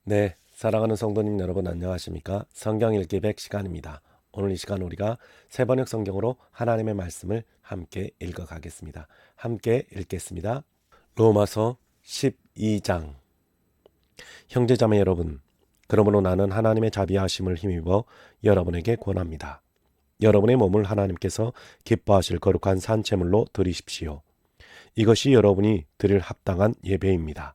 네, 사랑하는 성도님 여러분 안녕하십니까? 성경 읽기 100시간입니다. 오늘 이 시간 우리가 세번역 성경으로 하나님의 말씀을 함께 읽어가겠습니다. 함께 읽겠습니다. 로마서 12장. 형제자매 여러분, 그러므로 나는 하나님의 자비하심을 힘입어 여러분에게 권합니다. 여러분의 몸을 하나님께서 기뻐하실 거룩한 산제물로 드리십시오. 이것이 여러분이 드릴 합당한 예배입니다.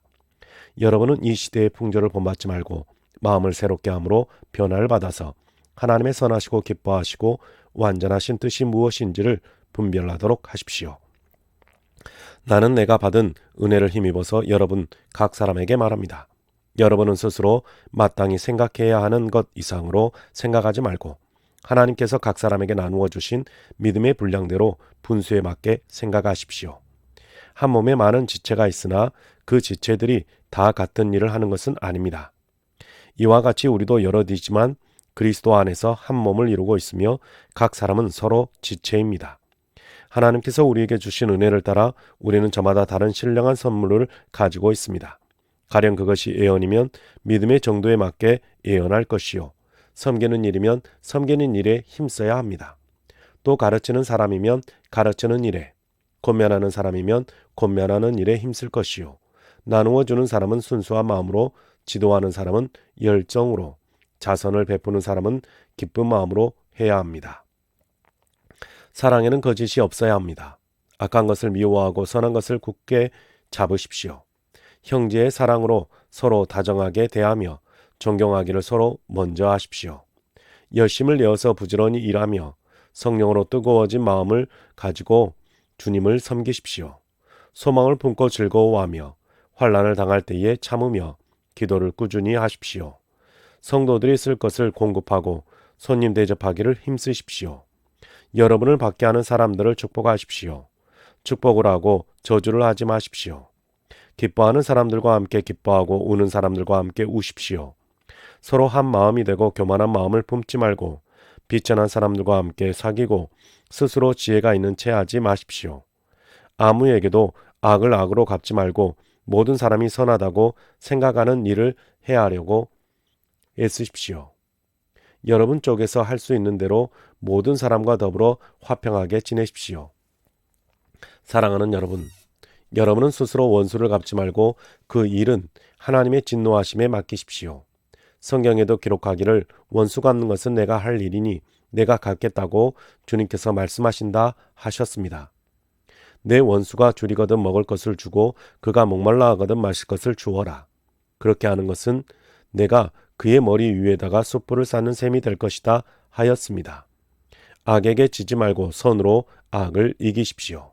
여러분은 이 시대의 풍조를 본받지 말고 마음을 새롭게 함으로 변화를 받아서 하나님의 선하시고 기뻐하시고 완전하신 뜻이 무엇인지를 분별하도록 하십시오. 나는 내가 받은 은혜를 힘입어서 여러분 각 사람에게 말합니다. 여러분은 스스로 마땅히 생각해야 하는 것 이상으로 생각하지 말고 하나님께서 각 사람에게 나누어 주신 믿음의 분량대로 분수에 맞게 생각하십시오. 한 몸에 많은 지체가 있으나 그 지체들이 다 같은 일을 하는 것은 아닙니다. 이와 같이 우리도 여럿이지만 그리스도 안에서 한 몸을 이루고 있으며 각 사람은 서로 지체입니다. 하나님께서 우리에게 주신 은혜를 따라 우리는 저마다 다른 신령한 선물을 가지고 있습니다. 가령 그것이 예언이면 믿음의 정도에 맞게 예언할 것이요, 섬기는 일이면 섬기는 일에 힘써야 합니다. 또 가르치는 사람이면 가르치는 일에, 권면하는 사람이면 권면하는 일에 힘쓸 것이요, 나누어 주는 사람은 순수한 마음으로, 지도하는 사람은 열정으로, 자선을 베푸는 사람은 기쁜 마음으로 해야 합니다. 사랑에는 거짓이 없어야 합니다. 악한 것을 미워하고 선한 것을 굳게 잡으십시오. 형제의 사랑으로 서로 다정하게 대하며 존경하기를 서로 먼저 하십시오. 열심을 내어서 부지런히 일하며 성령으로 뜨거워진 마음을 가지고 주님을 섬기십시오. 소망을 품고 즐거워하며 환난을 당할 때에 참으며 기도를 꾸준히 하십시오. 성도들이 쓸 것을 공급하고 손님 대접하기를 힘쓰십시오. 여러분을 받게 하는 사람들을 축복하십시오. 축복을 하고 저주를 하지 마십시오. 기뻐하는 사람들과 함께 기뻐하고 우는 사람들과 함께 우십시오. 서로 한 마음이 되고 교만한 마음을 품지 말고 비천한 사람들과 함께 사귀고 스스로 지혜가 있는 채 하지 마십시오. 아무에게도 악을 악으로 갚지 말고 모든 사람이 선하다고 생각하는 일을 해하려고 애쓰십시오. 여러분 쪽에서 할 수 있는 대로 모든 사람과 더불어 화평하게 지내십시오. 사랑하는 여러분, 여러분은 스스로 원수를 갚지 말고 그 일은 하나님의 진노하심에 맡기십시오. 성경에도 기록하기를 원수 갚는 것은 내가 할 일이니 내가 갚겠다고 주님께서 말씀하신다 하셨습니다. 내 원수가 줄이거든 먹을 것을 주고 그가 목말라 하거든 마실 것을 주어라. 그렇게 하는 것은 내가 그의 머리 위에다가 숯불을 쌓는 셈이 될 것이다 하였습니다. 악에게 지지 말고 선으로 악을 이기십시오.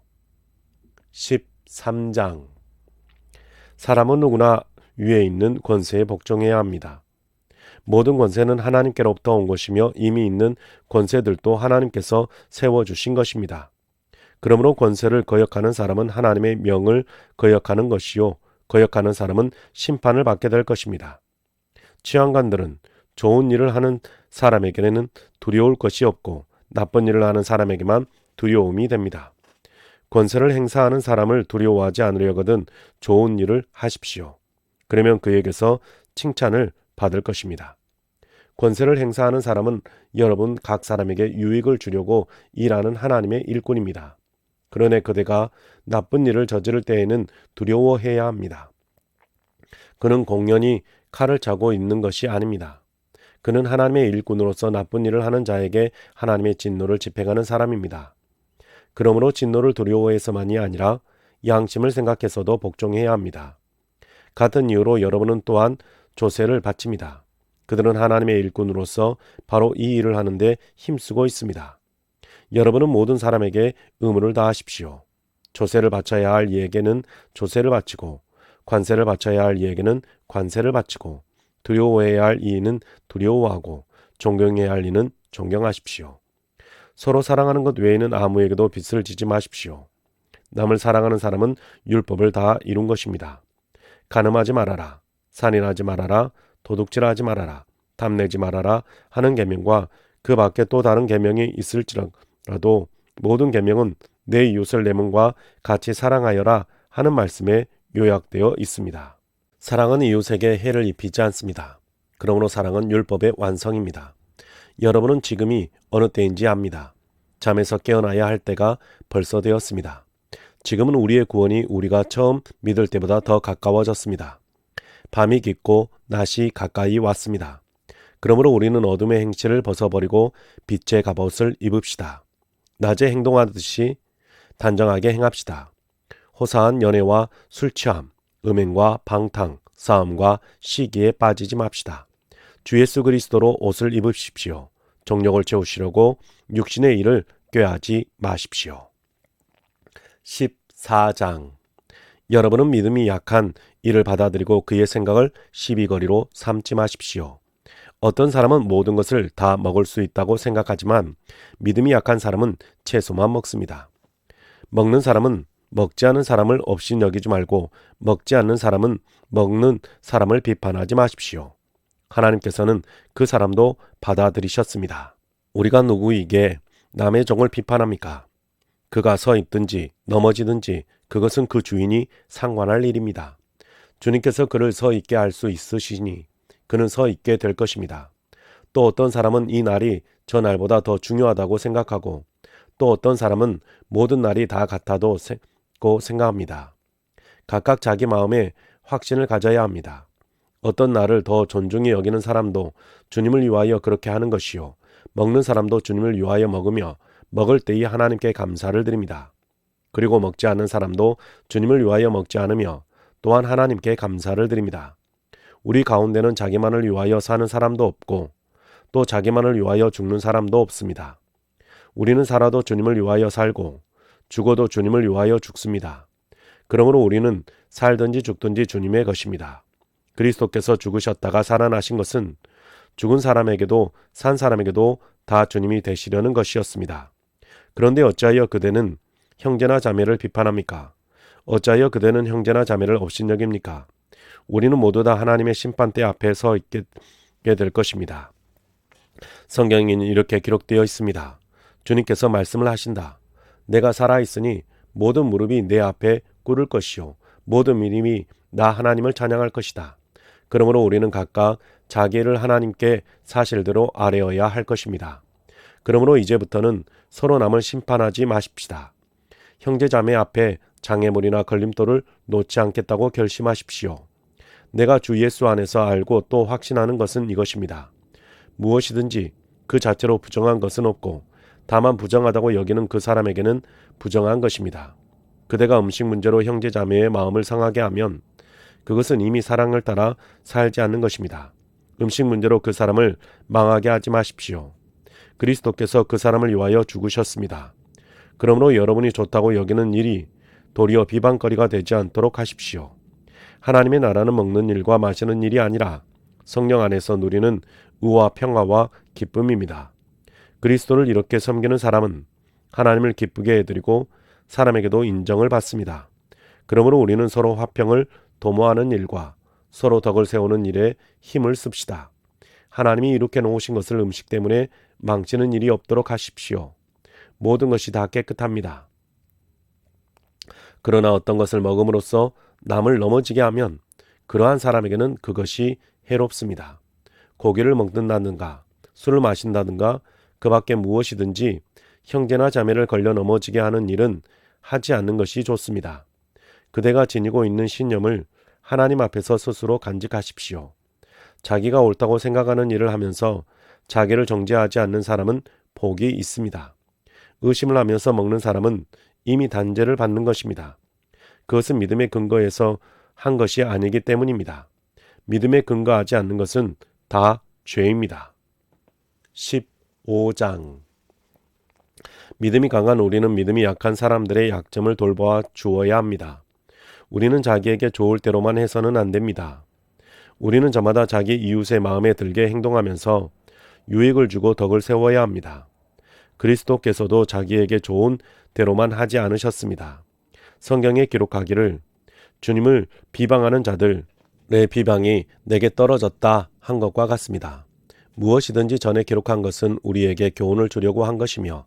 13장. 사람은 누구나 위에 있는 권세에 복종해야 합니다. 모든 권세는 하나님께로부터 온 것이며 이미 있는 권세들도 하나님께서 세워주신 것입니다. 그러므로 권세를 거역하는 사람은 하나님의 명을 거역하는 것이요, 거역하는 사람은 심판을 받게 될 것입니다. 취한관들은 좋은 일을 하는 사람에게는 두려울 것이 없고 나쁜 일을 하는 사람에게만 두려움이 됩니다. 권세를 행사하는 사람을 두려워하지 않으려거든 좋은 일을 하십시오. 그러면 그에게서 칭찬을 받을 것입니다. 권세를 행사하는 사람은 여러분 각 사람에게 유익을 주려고 일하는 하나님의 일꾼입니다. 그러나 그대가 나쁜 일을 저지를 때에는 두려워해야 합니다. 그는 공연히 칼을 차고 있는 것이 아닙니다. 그는 하나님의 일꾼으로서 나쁜 일을 하는 자에게 하나님의 진노를 집행하는 사람입니다. 그러므로 진노를 두려워해서만이 아니라 양심을 생각해서도 복종해야 합니다. 같은 이유로 여러분은 또한 조세를 바칩니다. 그들은 하나님의 일꾼으로서 바로 이 일을 하는데 힘쓰고 있습니다. 여러분은 모든 사람에게 의무를 다하십시오. 조세를 바쳐야 할 이에게는 조세를 바치고 관세를 바쳐야 할 이에게는 관세를 바치고 두려워해야 할 이는 두려워하고 존경해야 할 이는 존경하십시오. 서로 사랑하는 것 외에는 아무에게도 빚을 지지 마십시오. 남을 사랑하는 사람은 율법을 다 이룬 것입니다. 간음하지 말아라, 살인하지 말아라, 도둑질하지 말아라, 탐내지 말아라 하는 계명과 그 밖에 또 다른 계명이 있을지라도 모든 계명은 내 이웃을 내 몸과 같이 사랑하여라 하는 말씀에 요약되어 있습니다. 사랑은 이웃에게 해를 입히지 않습니다. 그러므로 사랑은 율법의 완성입니다. 여러분은 지금이 어느 때인지 압니다. 잠에서 깨어나야 할 때가 벌써 되었습니다. 지금은 우리의 구원이 우리가 처음 믿을 때보다 더 가까워졌습니다. 밤이 깊고 낮이 가까이 왔습니다. 그러므로 우리는 어둠의 행실을 벗어버리고 빛의 갑옷을 입읍시다. 낮에 행동하듯이 단정하게 행합시다. 호사한 연애와 술취함, 음행과 방탕, 싸움과 시기에 빠지지 맙시다. 주 예수 그리스도로 옷을 입으십시오. 정욕을 채우시려고 육신의 일을 꾀하지 마십시오. 14장. 여러분은 믿음이 약한 이를 받아들이고 그의 생각을 시비거리로 삼지 마십시오. 어떤 사람은 모든 것을 다 먹을 수 있다고 생각하지만 믿음이 약한 사람은 채소만 먹습니다. 먹는 사람은 먹지 않는 사람을 업신여기지 말고 먹지 않는 사람은 먹는 사람을 비판하지 마십시오. 하나님께서는 그 사람도 받아들이셨습니다. 우리가 누구에게 남의 종을 비판합니까? 그가 서 있든지 넘어지든지 그것은 그 주인이 상관할 일입니다. 주님께서 그를 서 있게 할 수 있으시니 그는 서 있게 될 것입니다. 또 어떤 사람은 이 날이 저 날보다 더 중요하다고 생각하고 또 어떤 사람은 모든 날이 다 같아도 생각합니다. 각각 자기 마음에 확신을 가져야 합니다. 어떤 날을 더 존중히 여기는 사람도 주님을 위하여 그렇게 하는 것이요. 먹는 사람도 주님을 위하여 먹으며 먹을 때에 하나님께 감사를 드립니다. 그리고 먹지 않는 사람도 주님을 위하여 먹지 않으며 또한 하나님께 감사를 드립니다. 우리 가운데는 자기만을 위하여 사는 사람도 없고 또 자기만을 위하여 죽는 사람도 없습니다. 우리는 살아도 주님을 위하여 살고 죽어도 주님을 위하여 죽습니다. 그러므로 우리는 살든지 죽든지 주님의 것입니다. 그리스도께서 죽으셨다가 살아나신 것은 죽은 사람에게도 산 사람에게도 다 주님이 되시려는 것이었습니다. 그런데 어찌하여 그대는 형제나 자매를 비판합니까? 어찌하여 그대는 형제나 자매를 업신여깁니까? 우리는 모두 다 하나님의 심판대 앞에 서 있게 될 것입니다. 성경에는 이렇게 기록되어 있습니다. 주님께서 말씀을 하신다. 내가 살아있으니 모든 무릎이 내 앞에 꿇을 것이요 모든 믿음이 나 하나님을 찬양할 것이다. 그러므로 우리는 각각 자기 일을 하나님께 사실대로 아뢰어야 할 것입니다. 그러므로 이제부터는 서로 남을 심판하지 마십시다. 형제자매 앞에 장애물이나 걸림돌을 놓지 않겠다고 결심하십시오. 내가 주 예수 안에서 알고 또 확신하는 것은 이것입니다. 무엇이든지 그 자체로 부정한 것은 없고 다만 부정하다고 여기는 그 사람에게는 부정한 것입니다. 그대가 음식 문제로 형제자매의 마음을 상하게 하면 그것은 이미 사랑을 따라 살지 않는 것입니다. 음식 문제로 그 사람을 망하게 하지 마십시오. 그리스도께서 그 사람을 위하여 죽으셨습니다. 그러므로 여러분이 좋다고 여기는 일이 도리어 비방거리가 되지 않도록 하십시오. 하나님의 나라는 먹는 일과 마시는 일이 아니라 성령 안에서 누리는 의와 평화와 기쁨입니다. 그리스도를 이렇게 섬기는 사람은 하나님을 기쁘게 해드리고 사람에게도 인정을 받습니다. 그러므로 우리는 서로 화평을 도모하는 일과 서로 덕을 세우는 일에 힘을 씁시다. 하나님이 이렇게 놓으신 것을 음식 때문에 망치는 일이 없도록 하십시오. 모든 것이 다 깨끗합니다. 그러나 어떤 것을 먹음으로써 남을 넘어지게 하면 그러한 사람에게는 그것이 해롭습니다. 고기를 먹는다든가 술을 마신다든가 그 밖에 무엇이든지 형제나 자매를 걸려 넘어지게 하는 일은 하지 않는 것이 좋습니다. 그대가 지니고 있는 신념을 하나님 앞에서 스스로 간직하십시오. 자기가 옳다고 생각하는 일을 하면서 자기를 정죄하지 않는 사람은 복이 있습니다. 의심을 하면서 먹는 사람은 이미 단죄를 받는 것입니다. 그것은 믿음의 근거에서 한 것이 아니기 때문입니다. 믿음에 근거하지 않는 것은 다 죄입니다. 15장. 믿음이 강한 우리는 믿음이 약한 사람들의 약점을 돌보아 주어야 합니다. 우리는 자기에게 좋을 대로만 해서는 안 됩니다. 우리는 저마다 자기 이웃의 마음에 들게 행동하면서 유익을 주고 덕을 세워야 합니다. 그리스도께서도 자기에게 좋은 대로만 하지 않으셨습니다. 성경에 기록하기를 주님을 비방하는 자들의 비방이 내게 떨어졌다 한 것과 같습니다. 무엇이든지 전에 기록한 것은 우리에게 교훈을 주려고 한 것이며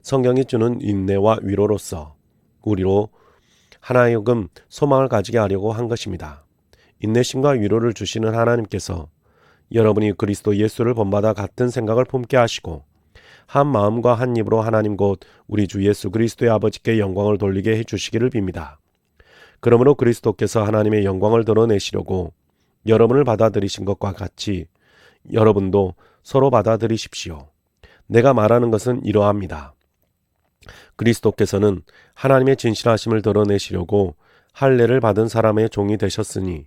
성경이 주는 인내와 위로로서 우리로 하나여금 소망을 가지게 하려고 한 것입니다. 인내심과 위로를 주시는 하나님께서 여러분이 그리스도 예수를 본받아 같은 생각을 품게 하시고 한 마음과 한 입으로 하나님 곧 우리 주 예수 그리스도의 아버지께 영광을 돌리게 해주시기를 빕니다. 그러므로 그리스도께서 하나님의 영광을 드러내시려고 여러분을 받아들이신 것과 같이 여러분도 서로 받아들이십시오. 내가 말하는 것은 이러합니다. 그리스도께서는 하나님의 진실하심을 드러내시려고 할례를 받은 사람의 종이 되셨으니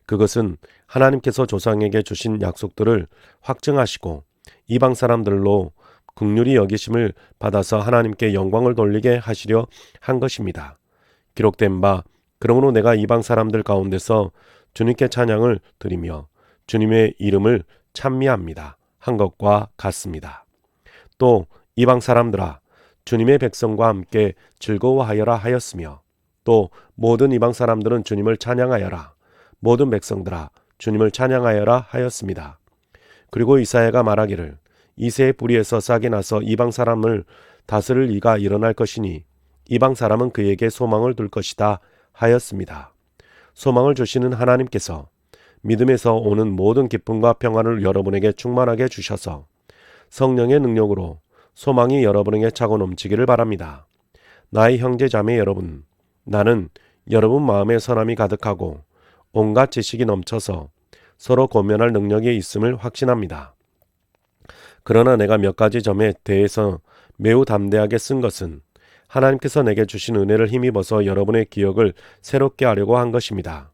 그것은 하나님께서 조상에게 주신 약속들을 확증하시고 이방 사람들로 긍휼히 여기심을 받아서 하나님께 영광을 돌리게 하시려 한 것입니다. 기록된 바 그러므로 내가 이방 사람들 가운데서 주님께 찬양을 드리며 주님의 이름을 찬미합니다 한 것과 같습니다. 또 이방 사람들아 주님의 백성과 함께 즐거워하여라 하였으며 또 모든 이방 사람들은 주님을 찬양하여라 모든 백성들아 주님을 찬양하여라 하였습니다. 그리고 이사야가 말하기를 이새의 뿌리에서 싹이 나서 이방 사람을 다스릴 이가 일어날 것이니 이방 사람은 그에게 소망을 둘 것이다 하였습니다. 소망을 주시는 하나님께서 믿음에서 오는 모든 기쁨과 평안을 여러분에게 충만하게 주셔서 성령의 능력으로 소망이 여러분에게 차고 넘치기를 바랍니다. 나의 형제 자매 여러분, 나는 여러분 마음에 선함이 가득하고 온갖 지식이 넘쳐서 서로 권면할 능력이 있음을 확신합니다. 그러나 내가 몇 가지 점에 대해서 매우 담대하게 쓴 것은 하나님께서 내게 주신 은혜를 힘입어서 여러분의 기억을 새롭게 하려고 한 것입니다.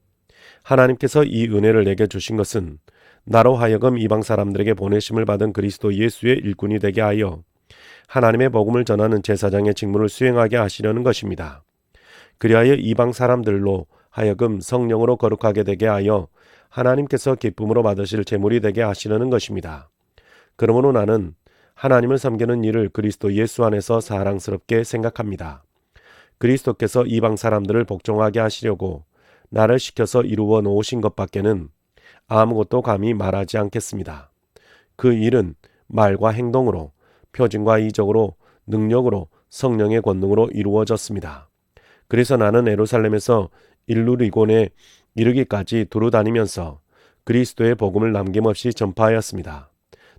하나님께서 이 은혜를 내게 주신 것은 나로 하여금 이방 사람들에게 보내심을 받은 그리스도 예수의 일꾼이 되게 하여 하나님의 복음을 전하는 제사장의 직무를 수행하게 하시려는 것입니다. 그리하여 이방 사람들로 하여금 성령으로 거룩하게 되게 하여 하나님께서 기쁨으로 받으실 제물이 되게 하시려는 것입니다. 그러므로 나는 하나님을 섬기는 일을 그리스도 예수 안에서 사랑스럽게 생각합니다. 그리스도께서 이방 사람들을 복종하게 하시려고 나를 시켜서 이루어 놓으신 것밖에는 아무것도 감히 말하지 않겠습니다. 그 일은 말과 행동으로 표징과 이적으로 능력으로 성령의 권능으로 이루어졌습니다. 그래서 나는 예루살렘에서 일루리곤에 이르기까지 두루 다니면서 그리스도의 복음을 남김없이 전파하였습니다.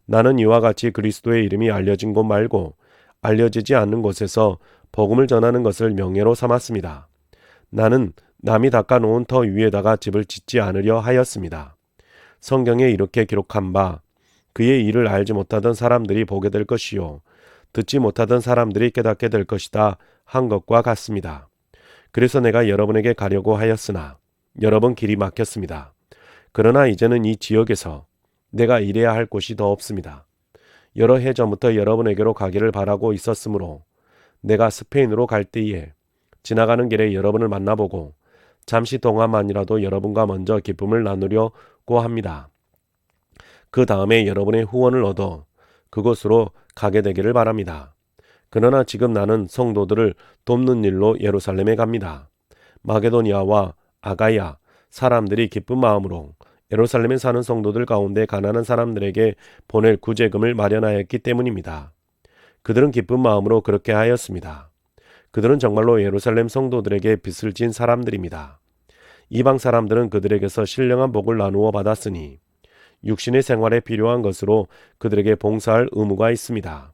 나는 이와 같이 그리스도의 이름이 알려진 곳 말고 알려지지 않는 곳에서 복음을 전하는 것을 명예로 삼았습니다. 나는 남이 닦아놓은 터 위에다가 집을 짓지 않으려 하였습니다. 성경에 이렇게 기록한 바 그의 일을 알지 못하던 사람들이 보게 될 것이요 듣지 못하던 사람들이 깨닫게 될 것이다 한 것과 같습니다. 그래서 내가 여러분에게 가려고 하였으나 여러분 길이 막혔습니다. 그러나 이제는 이 지역에서 내가 일해야 할 곳이 더 없습니다. 여러 해 전부터 여러분에게로 가기를 바라고 있었으므로 내가 스페인으로 갈 때에 지나가는 길에 여러분을 만나보고 잠시 동안만이라도 여러분과 먼저 기쁨을 나누려고 합니다. 그 다음에 여러분의 후원을 얻어 그곳으로 가게 되기를 바랍니다. 그러나 지금 나는 성도들을 돕는 일로 예루살렘에 갑니다. 마게도니아와 아가야 사람들이 기쁜 마음으로 예루살렘에 사는 성도들 가운데 가난한 사람들에게 보낼 구제금을 마련하였기 때문입니다. 그들은 기쁜 마음으로 그렇게 하였습니다. 그들은 정말로 예루살렘 성도들에게 빚을 진 사람들입니다. 이방 사람들은 그들에게서 신령한 복을 나누어 받았으니 육신의 생활에 필요한 것으로 그들에게 봉사할 의무가 있습니다.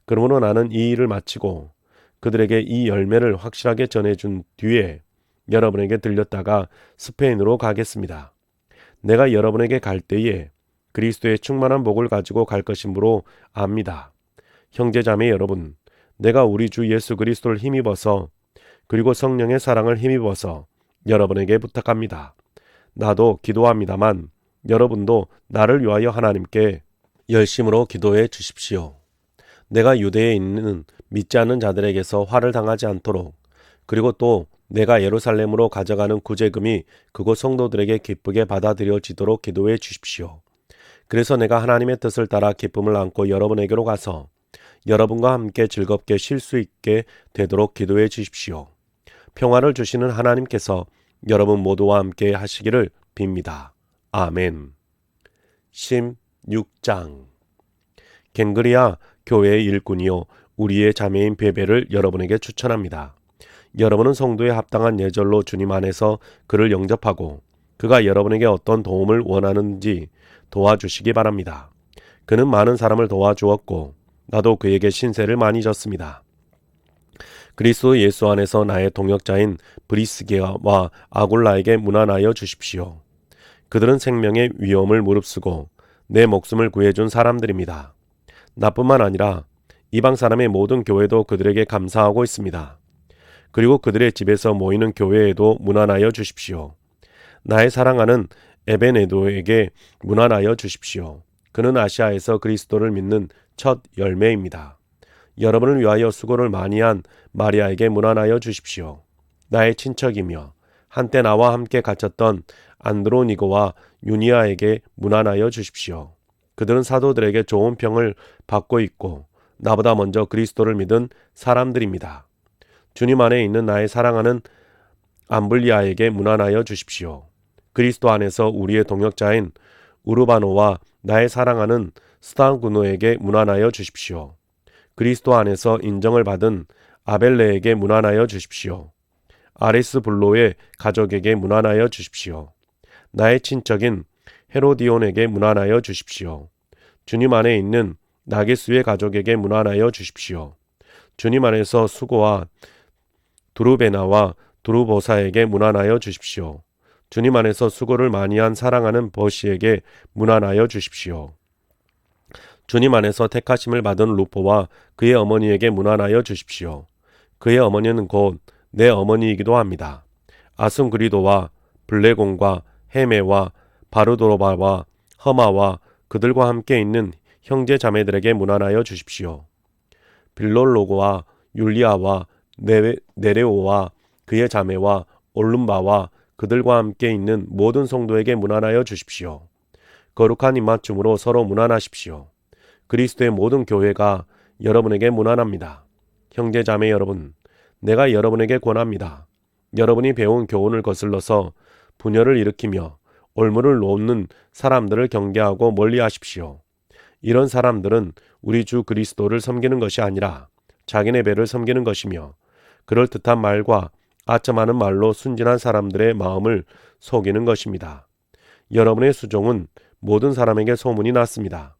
그러므로 나는 이 일을 마치고 그들에게 이 열매를 확실하게 전해준 뒤에 여러분에게 들렸다가 스페인으로 가겠습니다. 내가 여러분에게 갈 때에 그리스도의 충만한 복을 가지고 갈 것이므로 압니다. 형제자매 여러분, 내가 우리 주 예수 그리스도를 힘입어서 그리고 성령의 사랑을 힘입어서 여러분에게 부탁합니다. 나도 기도합니다만 여러분도 나를 위하여 하나님께 열심으로 기도해 주십시오. 내가 유대에 있는 믿지 않는 자들에게서 화를 당하지 않도록 그리고 또 내가 예루살렘으로 가져가는 구제금이 그곳 성도들에게 기쁘게 받아들여지도록 기도해 주십시오. 그래서 내가 하나님의 뜻을 따라 기쁨을 안고 여러분에게로 가서 여러분과 함께 즐겁게 쉴 수 있게 되도록 기도해 주십시오. 평화를 주시는 하나님께서 여러분 모두와 함께 하시기를 빕니다. 아멘. 16장 갱그리아 교회의 일꾼이요 우리의 자매인 베베를 여러분에게 추천합니다. 여러분은 성도에 합당한 예절로 주님 안에서 그를 영접하고 그가 여러분에게 어떤 도움을 원하는지 도와주시기 바랍니다. 그는 많은 사람을 도와주었고 나도 그에게 신세를 많이 졌습니다. 그리스도 예수 안에서 나의 동역자인 브리스게와 아굴라에게 문안하여 주십시오. 그들은 생명의 위험을 무릅쓰고 내 목숨을 구해준 사람들입니다. 나뿐만 아니라 이방 사람의 모든 교회도 그들에게 감사하고 있습니다. 그리고 그들의 집에서 모이는 교회에도 문안하여 주십시오. 나의 사랑하는 에베네도에게 문안하여 주십시오. 그는 아시아에서 그리스도를 믿는 첫 열매입니다. 여러분을 위하여 수고를 많이 한 마리아에게 문안하여 주십시오. 나의 친척이며 한때 나와 함께 갇혔던 안드로니고와 유니아에게 문안하여 주십시오. 그들은 사도들에게 좋은 평을 받고 있고 나보다 먼저 그리스도를 믿은 사람들입니다. 주님 안에 있는 나의 사랑하는 암블리아에게 문안하여 주십시오. 그리스도 안에서 우리의 동역자인 우르바노와 나의 사랑하는 스타구노에게 문안하여 주십시오. 그리스도 안에서 인정을 받은 아벨레에게 문안하여 주십시오. 아레스 블로의 가족에게 문안하여 주십시오. 나의 친척인 헤로디온에게 문안하여 주십시오. 주님 안에 있는 나게수의 가족에게 문안하여 주십시오. 주님 안에서 수고와 두루베나와 두루보사에게 문안하여 주십시오. 주님 안에서 수고를 많이 한 사랑하는 버시에게 문안하여 주십시오. 주님 안에서 택하심을 받은 루포와 그의 어머니에게 문안하여 주십시오. 그의 어머니는 곧 내 어머니이기도 합니다. 아순그리도와 블레곤과 헤메와 바르도로바와 허마와 그들과 함께 있는 형제 자매들에게 문안하여 주십시오. 빌롤로고와 율리아와 네레오와 그의 자매와 올룸바와 그들과 함께 있는 모든 성도에게 문안하여 주십시오. 거룩한 입맞춤으로 서로 문안하십시오. 그리스도의 모든 교회가 여러분에게 문안합니다. 형제 자매 여러분, 내가 여러분에게 권합니다. 여러분이 배운 교훈을 거슬러서 분열을 일으키며 올무를 놓는 사람들을 경계하고 멀리하십시오. 이런 사람들은 우리 주 그리스도를 섬기는 것이 아니라 자기네 배를 섬기는 것이며 그럴듯한 말과 아첨하는 말로 순진한 사람들의 마음을 속이는 것입니다. 여러분의 수종은 모든 사람에게 소문이 났습니다.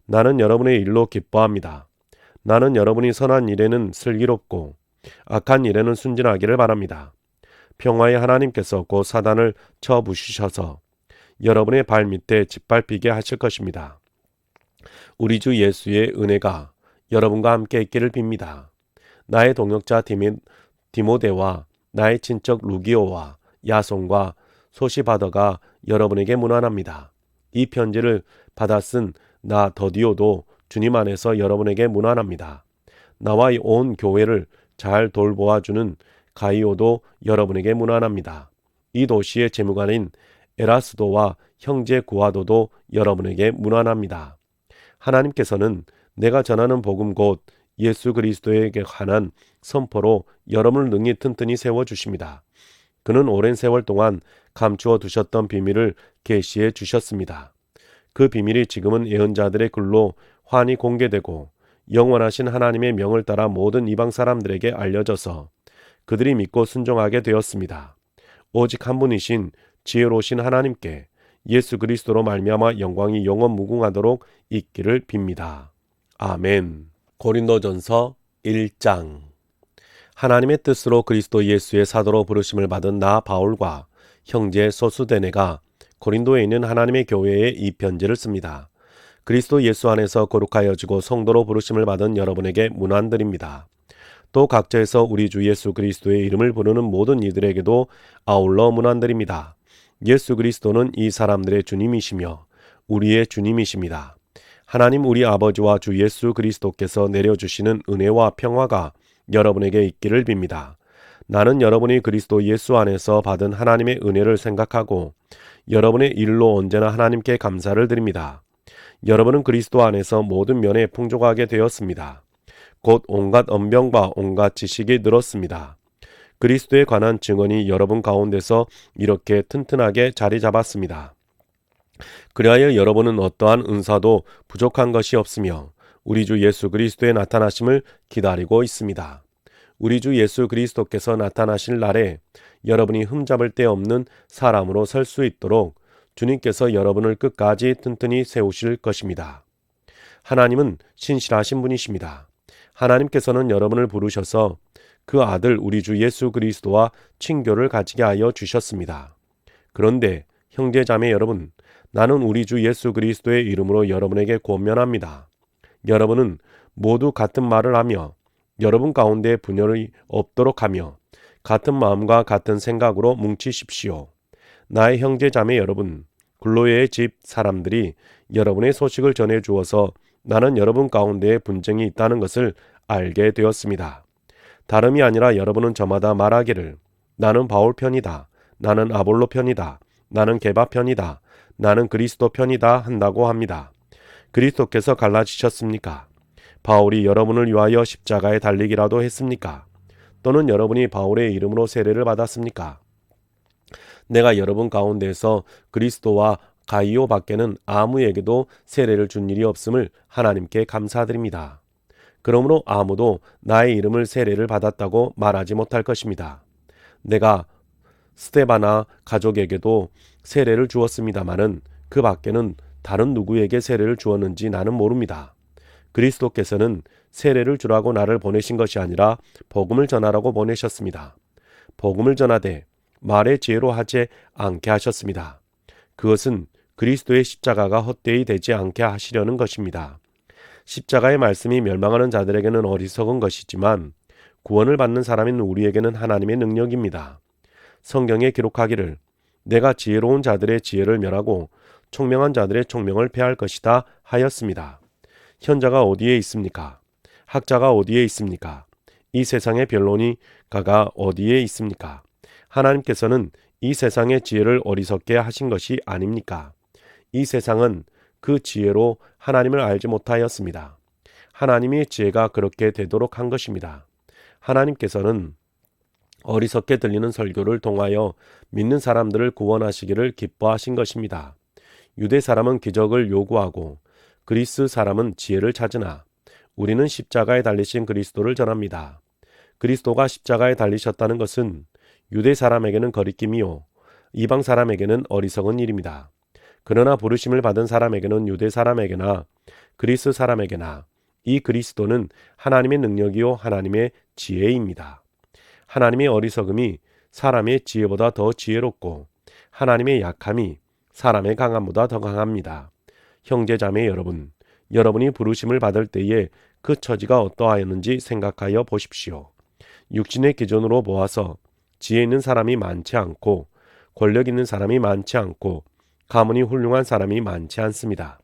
나는 여러분의 일로 기뻐합니다. 나는 여러분이 선한 일에는 슬기롭고 악한 일에는 순진하기를 바랍니다. 평화의 하나님께서 곧 사단을 쳐부수셔서 여러분의 발 밑에 짓밟히게 하실 것입니다. 우리 주 예수의 은혜가 여러분과 함께 있기를 빕니다. 나의 동역자 디모데와 나의 친척 루기오와 야손과 소시바더가 여러분에게 문안합니다. 이 편지를 받아 쓴 나 더디오도 주님 안에서 여러분에게 문안합니다. 나와 온 교회를 잘 돌보아주는 가이오도 여러분에게 문안합니다. 이 도시의 재무관인 에라스도와 형제 구아도도 여러분에게 문안합니다. 하나님께서는 내가 전하는 복음 곧 예수 그리스도에게 관한 선포로 여러분을 능히 튼튼히 세워주십니다. 그는 오랜 세월 동안 감추어 두셨던 비밀을 계시해 주셨습니다. 그 비밀이 지금은 예언자들의 글로 환히 공개되고 영원하신 하나님의 명을 따라 모든 이방 사람들에게 알려져서 그들이 믿고 순종하게 되었습니다. 오직 한 분이신 지혜로우신 하나님께 예수 그리스도로 말미암아 영광이 영원 무궁하도록 있기를 빕니다. 아멘. 고린도전서 1장. 하나님의 뜻으로 그리스도 예수의 사도로 부르심을 받은 나 바울과 형제 소수데네가 고린도에 있는 하나님의 교회에 이 편지를 씁니다. 그리스도 예수 안에서 거룩하여지고 성도로 부르심을 받은 여러분에게 문안드립니다. 또 각처에서 우리 주 예수 그리스도의 이름을 부르는 모든 이들에게도 아울러 문안드립니다. 예수 그리스도는 이 사람들의 주님이시며 우리의 주님이십니다. 하나님 우리 아버지와 주 예수 그리스도께서 내려주시는 은혜와 평화가 여러분에게 있기를 빕니다. 나는 여러분이 그리스도 예수 안에서 받은 하나님의 은혜를 생각하고 여러분의 일로 언제나 하나님께 감사를 드립니다. 여러분은 그리스도 안에서 모든 면에 풍족하게 되었습니다. 곧 온갖 언병과 온갖 지식이 늘었습니다. 그리스도에 관한 증언이 여러분 가운데서 이렇게 튼튼하게 자리 잡았습니다. 그리하여 여러분은 어떠한 은사도 부족한 것이 없으며 우리 주 예수 그리스도의 나타나심을 기다리고 있습니다. 우리 주 예수 그리스도께서 나타나실 날에 여러분이 흠잡을 데 없는 사람으로 설 수 있도록 주님께서 여러분을 끝까지 튼튼히 세우실 것입니다. 하나님은 신실하신 분이십니다. 하나님께서는 여러분을 부르셔서 그 아들 우리 주 예수 그리스도와 친교를 가지게 하여 주셨습니다. 그런데 형제자매 여러분, 나는 우리 주 예수 그리스도의 이름으로 여러분에게 권면합니다. 여러분은 모두 같은 말을 하며 여러분 가운데 분열이 없도록 하며 같은 마음과 같은 생각으로 뭉치십시오. 나의 형제자매 여러분, 글로의 집 사람들이 여러분의 소식을 전해 주어서 나는 여러분 가운데 분쟁이 있다는 것을 알게 되었습니다. 다름이 아니라 여러분은 저마다 말하기를 나는 바울 편이다, 나는 아볼로 편이다, 나는 게바 편이다, 나는 그리스도 편이다 한다고 합니다. 그리스도께서 갈라지셨습니까? 바울이 여러분을 위하여 십자가에 달리기라도 했습니까? 또는 여러분이 바울의 이름으로 세례를 받았습니까? 내가 여러분 가운데서 그리스도와 가이오 밖에는 아무에게도 세례를 준 일이 없음을 하나님께 감사드립니다. 그러므로 아무도 나의 이름을 세례를 받았다고 말하지 못할 것입니다. 내가 스데바나 가족에게도 세례를 주었습니다마는 그 밖에는 다른 누구에게 세례를 주었는지 나는 모릅니다. 그리스도께서는 세례를 주라고 나를 보내신 것이 아니라 복음을 전하라고 보내셨습니다. 복음을 전하되 말의 지혜로 하지 않게 하셨습니다. 그것은 그리스도의 십자가가 헛되이 되지 않게 하시려는 것입니다. 십자가의 말씀이 멸망하는 자들에게는 어리석은 것이지만 구원을 받는 사람인 우리에게는 하나님의 능력입니다. 성경에 기록하기를 내가 지혜로운 자들의 지혜를 멸하고 총명한 자들의 총명을 폐할 것이다 하였습니다. 현자가 어디에 있습니까? 학자가 어디에 있습니까? 이 세상의 변론가가 어디에 있습니까? 하나님께서는 이 세상의 지혜를 어리석게 하신 것이 아닙니까? 이 세상은 그 지혜로 하나님을 알지 못하였습니다. 하나님의 지혜가 그렇게 되도록 한 것입니다. 하나님께서는 어리석게 들리는 설교를 통하여 믿는 사람들을 구원하시기를 기뻐하신 것입니다. 유대 사람은 기적을 요구하고 그리스 사람은 지혜를 찾으나 우리는 십자가에 달리신 그리스도를 전합니다. 그리스도가 십자가에 달리셨다는 것은 유대 사람에게는 거리낌이요 이방 사람에게는 어리석은 일입니다. 그러나 부르심을 받은 사람에게는 유대 사람에게나 그리스 사람에게나 이 그리스도는 하나님의 능력이요 하나님의 지혜입니다. 하나님의 어리석음이 사람의 지혜보다 더 지혜롭고 하나님의 약함이 사람의 강함보다 더 강합니다. 형제자매 여러분, 여러분이 부르심을 받을 때에 그 처지가 어떠하였는지 생각하여 보십시오. 육신의 기준으로 보아서 지혜 있는 사람이 많지 않고 권력 있는 사람이 많지 않고 가문이 훌륭한 사람이 많지 않습니다.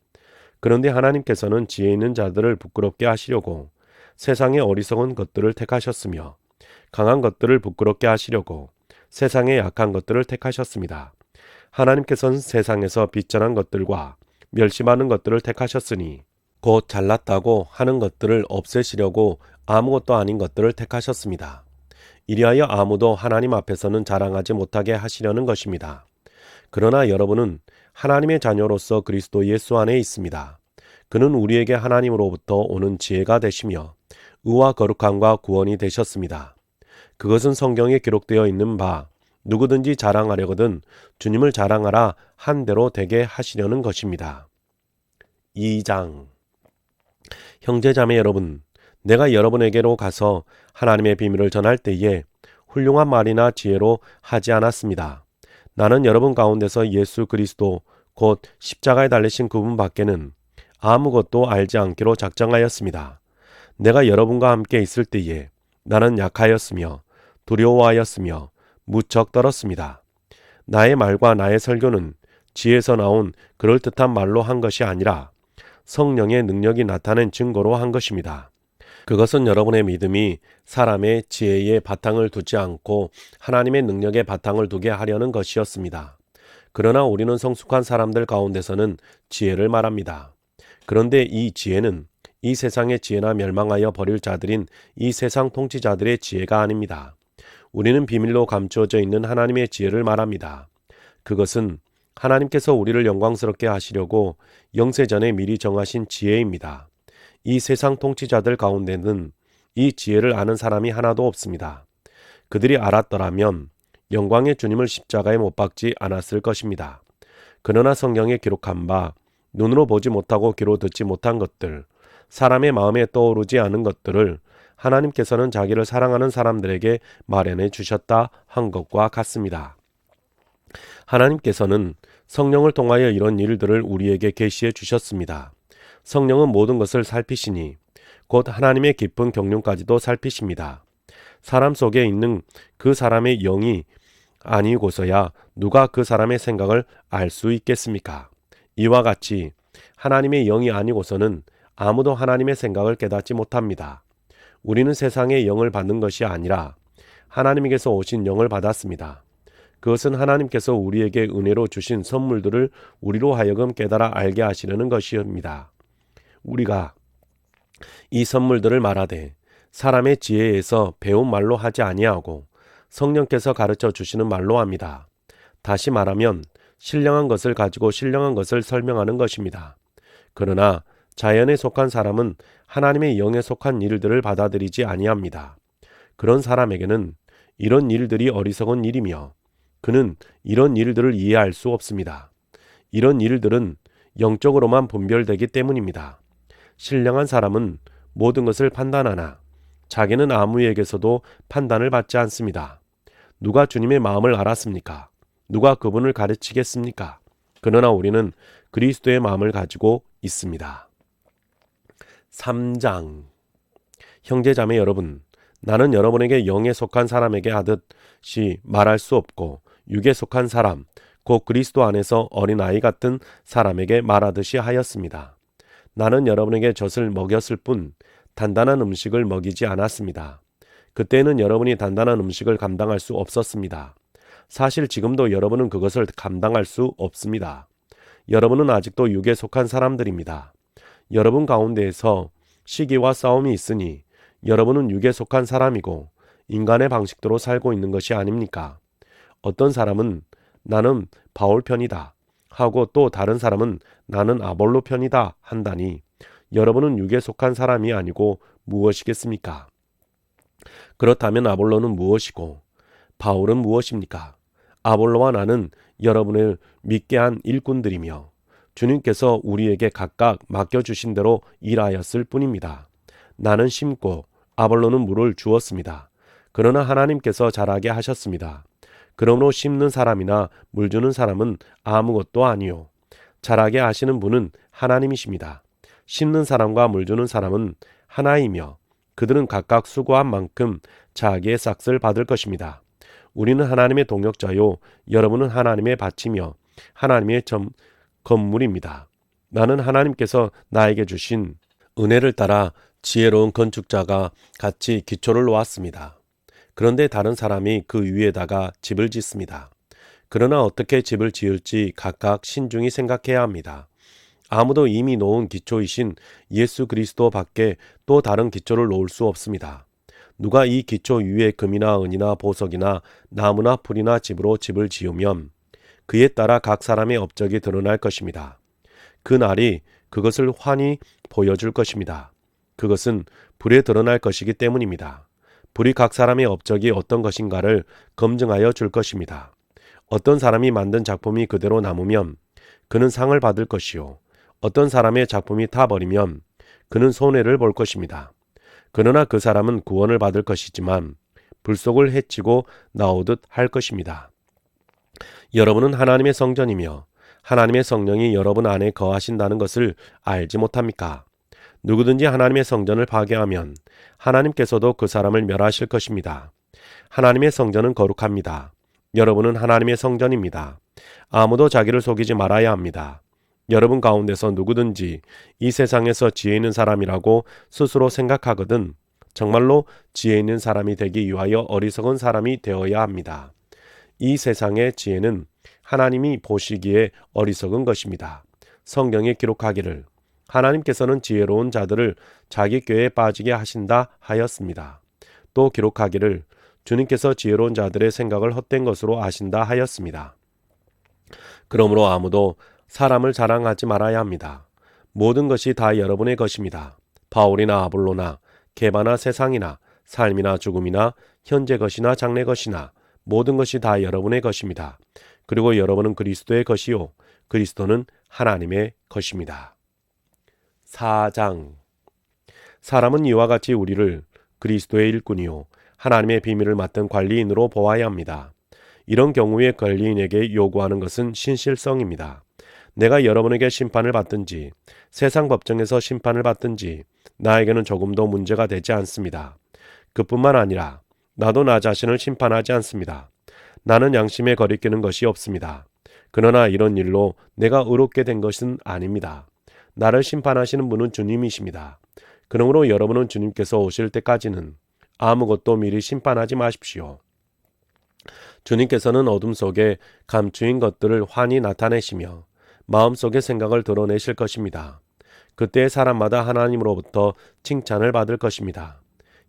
그런데 하나님께서는 지혜 있는 자들을 부끄럽게 하시려고 세상의 어리석은 것들을 택하셨으며 강한 것들을 부끄럽게 하시려고 세상의 약한 것들을 택하셨습니다. 하나님께서는 세상에서 비천한 것들과 멸시받는 것들을 택하셨으니 곧 잘났다고 하는 것들을 없애시려고 아무것도 아닌 것들을 택하셨습니다. 이리하여 아무도 하나님 앞에서는 자랑하지 못하게 하시려는 것입니다. 그러나 여러분은 하나님의 자녀로서 그리스도 예수 안에 있습니다. 그는 우리에게 하나님으로부터 오는 지혜가 되시며 의와 거룩함과 구원이 되셨습니다. 그것은 성경에 기록되어 있는 바 누구든지 자랑하려거든 주님을 자랑하라 한 대로 되게 하시려는 것입니다. 2장 형제자매 여러분, 내가 여러분에게로 가서 하나님의 비밀을 전할 때에 훌륭한 말이나 지혜로 하지 않았습니다. 나는 여러분 가운데서 예수 그리스도 곧 십자가에 달리신 그분 밖에는 아무것도 알지 않기로 작정하였습니다. 내가 여러분과 함께 있을 때에 나는 약하였으며 두려워하였으며 무척 떨었습니다. 나의 말과 나의 설교는 지혜에서 나온 그럴듯한 말로 한 것이 아니라 성령의 능력이 나타낸 증거로 한 것입니다. 그것은 여러분의 믿음이 사람의 지혜에 바탕을 두지 않고 하나님의 능력에 바탕을 두게 하려는 것이었습니다. 그러나 우리는 성숙한 사람들 가운데서는 지혜를 말합니다. 그런데 이 지혜는 이 세상의 지혜나 멸망하여 버릴 자들인 이 세상 통치자들의 지혜가 아닙니다. 우리는 비밀로 감추어져 있는 하나님의 지혜를 말합니다. 그것은 하나님께서 우리를 영광스럽게 하시려고 영세전에 미리 정하신 지혜입니다. 이 세상 통치자들 가운데는 이 지혜를 아는 사람이 하나도 없습니다. 그들이 알았더라면 영광의 주님을 십자가에 못 박지 않았을 것입니다. 그러나 성경에 기록한 바 눈으로 보지 못하고 귀로 듣지 못한 것들, 사람의 마음에 떠오르지 않은 것들을 하나님께서는 자기를 사랑하는 사람들에게 마련해 주셨다 한 것과 같습니다. 하나님께서는 성령을 통하여 이런 일들을 우리에게 계시해 주셨습니다. 성령은 모든 것을 살피시니 곧 하나님의 깊은 경륜까지도 살피십니다. 사람 속에 있는 그 사람의 영이 아니고서야 누가 그 사람의 생각을 알 수 있겠습니까? 이와 같이 하나님의 영이 아니고서는 아무도 하나님의 생각을 깨닫지 못합니다. 우리는 세상의 영을 받는 것이 아니라 하나님에게서 오신 영을 받았습니다. 그것은 하나님께서 우리에게 은혜로 주신 선물들을 우리로 하여금 깨달아 알게 하시려는 것입니다. 우리가 이 선물들을 말하되 사람의 지혜에서 배운 말로 하지 아니하고 성령께서 가르쳐 주시는 말로 합니다. 다시 말하면 신령한 것을 가지고 신령한 것을 설명하는 것입니다. 그러나 자연에 속한 사람은 하나님의 영에 속한 일들을 받아들이지 아니합니다. 그런 사람에게는 이런 일들이 어리석은 일이며 그는 이런 일들을 이해할 수 없습니다. 이런 일들은 영적으로만 분별되기 때문입니다. 신령한 사람은 모든 것을 판단하나 자기는 아무에게서도 판단을 받지 않습니다. 누가 주님의 마음을 알았습니까? 누가 그분을 가르치겠습니까? 그러나 우리는 그리스도의 마음을 가지고 있습니다. 3장. 형제자매 여러분, 나는 여러분에게 영에 속한 사람에게 하듯이 말할 수 없고 육에 속한 사람, 곧 그리스도 안에서 어린아이 같은 사람에게 말하듯이 하였습니다. 나는 여러분에게 젖을 먹였을 뿐 단단한 음식을 먹이지 않았습니다. 그때는 여러분이 단단한 음식을 감당할 수 없었습니다. 사실 지금도 여러분은 그것을 감당할 수 없습니다. 여러분은 아직도 육에 속한 사람들입니다. 여러분 가운데에서 시기와 싸움이 있으니 여러분은 육에 속한 사람이고 인간의 방식대로 살고 있는 것이 아닙니까? 어떤 사람은 나는 바울 편이다 하고 또 다른 사람은 나는 아볼로 편이다 한다니 여러분은 육에 속한 사람이 아니고 무엇이겠습니까? 그렇다면 아볼로는 무엇이고 바울은 무엇입니까? 아볼로와 나는 여러분을 믿게 한 일꾼들이며 주님께서 우리에게 각각 맡겨주신 대로 일하였을 뿐입니다. 나는 심고 아볼로는 물을 주었습니다. 그러나 하나님께서 자라게 하셨습니다. 그러므로 심는 사람이나 물 주는 사람은 아무것도 아니요. 자라게 하시는 분은 하나님이십니다. 심는 사람과 물 주는 사람은 하나이며 그들은 각각 수고한 만큼 자기의 삭을 받을 것입니다. 우리는 하나님의 동역자요 여러분은 하나님의 밭이며 하나님의 건물입니다. 나는 하나님께서 나에게 주신 은혜를 따라 지혜로운 건축자가 같이 기초를 놓았습니다. 그런데 다른 사람이 그 위에다가 집을 짓습니다. 그러나 어떻게 집을 지을지 각각 신중히 생각해야 합니다. 아무도 이미 놓은 기초이신 예수 그리스도 밖에 또 다른 기초를 놓을 수 없습니다. 누가 이 기초 위에 금이나 은이나 보석이나 나무나 풀이나 집으로 집을 지으면 그에 따라 각 사람의 업적이 드러날 것입니다. 그 날이 그것을 환히 보여줄 것입니다. 그것은 불에 드러날 것이기 때문입니다. 불이 각 사람의 업적이 어떤 것인가를 검증하여 줄 것입니다. 어떤 사람이 만든 작품이 그대로 남으면 그는 상을 받을 것이요. 어떤 사람의 작품이 타버리면 그는 손해를 볼 것입니다. 그러나 그 사람은 구원을 받을 것이지만 불속을 해치고 나오듯 할 것입니다. 여러분은 하나님의 성전이며 하나님의 성령이 여러분 안에 거하신다는 것을 알지 못합니까? 누구든지 하나님의 성전을 파괴하면 하나님께서도 그 사람을 멸하실 것입니다. 하나님의 성전은 거룩합니다. 여러분은 하나님의 성전입니다. 아무도 자기를 속이지 말아야 합니다. 여러분 가운데서 누구든지 이 세상에서 지혜 있는 사람이라고 스스로 생각하거든 정말로 지혜 있는 사람이 되기 위하여 어리석은 사람이 되어야 합니다. 이 세상의 지혜는 하나님이 보시기에 어리석은 것입니다. 성경에 기록하기를 하나님께서는 지혜로운 자들을 자기 꾀에 빠지게 하신다 하였습니다. 또 기록하기를 주님께서 지혜로운 자들의 생각을 헛된 것으로 아신다 하였습니다. 그러므로 아무도 사람을 자랑하지 말아야 합니다. 모든 것이 다 여러분의 것입니다. 바울이나 아볼로나, 게바나 세상이나, 삶이나 죽음이나, 현재 것이나 장래 것이나, 모든 것이 다 여러분의 것입니다. 그리고 여러분은 그리스도의 것이요 그리스도는 하나님의 것입니다. 4장. 사람은 이와 같이 우리를 그리스도의 일꾼이요 하나님의 비밀을 맡은 관리인으로 보아야 합니다. 이런 경우에 관리인에게 요구하는 것은 신실성입니다. 내가 여러분에게 심판을 받든지 세상 법정에서 심판을 받든지 나에게는 조금도 문제가 되지 않습니다. 그뿐만 아니라 나도 나 자신을 심판하지 않습니다. 나는 양심에 거리끼는 것이 없습니다. 그러나 이런 일로 내가 의롭게 된 것은 아닙니다. 나를 심판하시는 분은 주님이십니다. 그러므로 여러분은 주님께서 오실 때까지는 아무것도 미리 심판하지 마십시오. 주님께서는 어둠 속에 감추인 것들을 환히 나타내시며 마음속의 생각을 드러내실 것입니다. 그때 사람마다 하나님으로부터 칭찬을 받을 것입니다.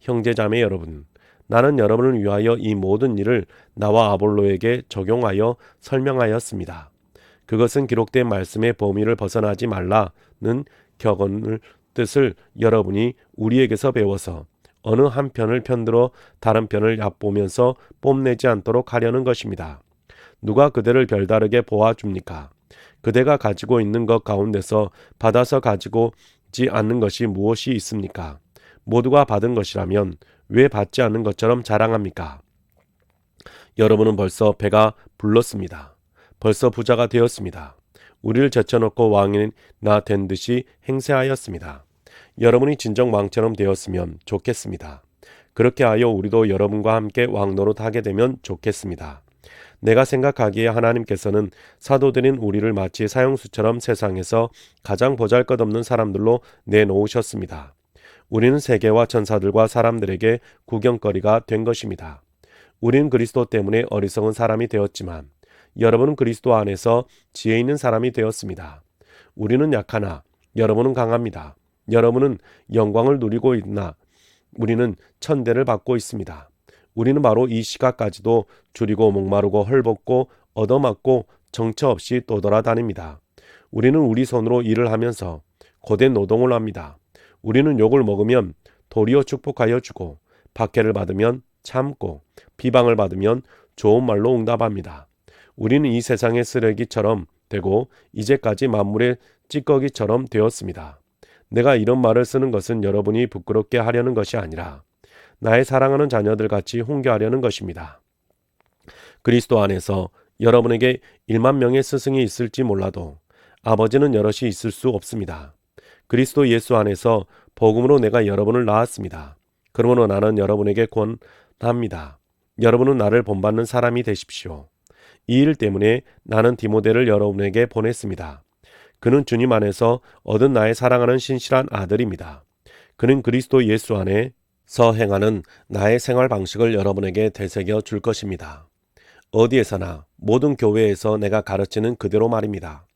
형제자매 여러분, 나는 여러분을 위하여 이 모든 일을 나와 아볼로에게 적용하여 설명하였습니다. 그것은 기록된 말씀의 범위를 벗어나지 말라는 격언을 뜻을 여러분이 우리에게서 배워서 어느 한 편을 편들어 다른 편을 얕보면서 뽐내지 않도록 하려는 것입니다. 누가 그대를 별다르게 보아줍니까? 그대가 가지고 있는 것 가운데서 받아서 가지고지 않는 것이 무엇이 있습니까? 모두가 받은 것이라면 왜 받지 않는 것처럼 자랑합니까? 여러분은 벌써 배가 불렀습니다. 벌써 부자가 되었습니다. 우리를 제쳐놓고 왕이나 된 듯이 행세하였습니다. 여러분이 진정 왕처럼 되었으면 좋겠습니다. 그렇게 하여 우리도 여러분과 함께 왕노릇 하게 되면 좋겠습니다. 내가 생각하기에 하나님께서는 사도들인 우리를 마치 사형수처럼 세상에서 가장 보잘것없는 사람들로 내놓으셨습니다. 우리는 세계와 천사들과 사람들에게 구경거리가 된 것입니다. 우리는 그리스도 때문에 어리석은 사람이 되었지만 여러분은 그리스도 안에서 지혜 있는 사람이 되었습니다. 우리는 약하나 여러분은 강합니다. 여러분은 영광을 누리고 있나 우리는 천대를 받고 있습니다. 우리는 바로 이 시각까지도 줄이고 목마르고 헐벗고 얻어맞고 정처 없이 떠돌아다닙니다. 우리는 우리 손으로 일을 하면서 고된 노동을 합니다. 우리는 욕을 먹으면 도리어 축복하여 주고 박해를 받으면 참고 비방을 받으면 좋은 말로 응답합니다. 우리는 이 세상의 쓰레기처럼 되고 이제까지 만물의 찌꺼기처럼 되었습니다. 내가 이런 말을 쓰는 것은 여러분이 부끄럽게 하려는 것이 아니라 나의 사랑하는 자녀들 같이 훈계하려는 것입니다. 그리스도 안에서 여러분에게 1만 명의 스승이 있을지 몰라도 아버지는 여럿이 있을 수 없습니다. 그리스도 예수 안에서 복음으로 내가 여러분을 낳았습니다. 그러므로 나는 여러분에게 권합니다. 여러분은 나를 본받는 사람이 되십시오. 이 일 때문에 나는 디모데를 여러분에게 보냈습니다. 그는 주님 안에서 얻은 나의 사랑하는 신실한 아들입니다. 그는 그리스도 예수 안에서 행하는 나의 생활 방식을 여러분에게 되새겨 줄 것입니다. 어디에서나 모든 교회에서 내가 가르치는 그대로 말입니다.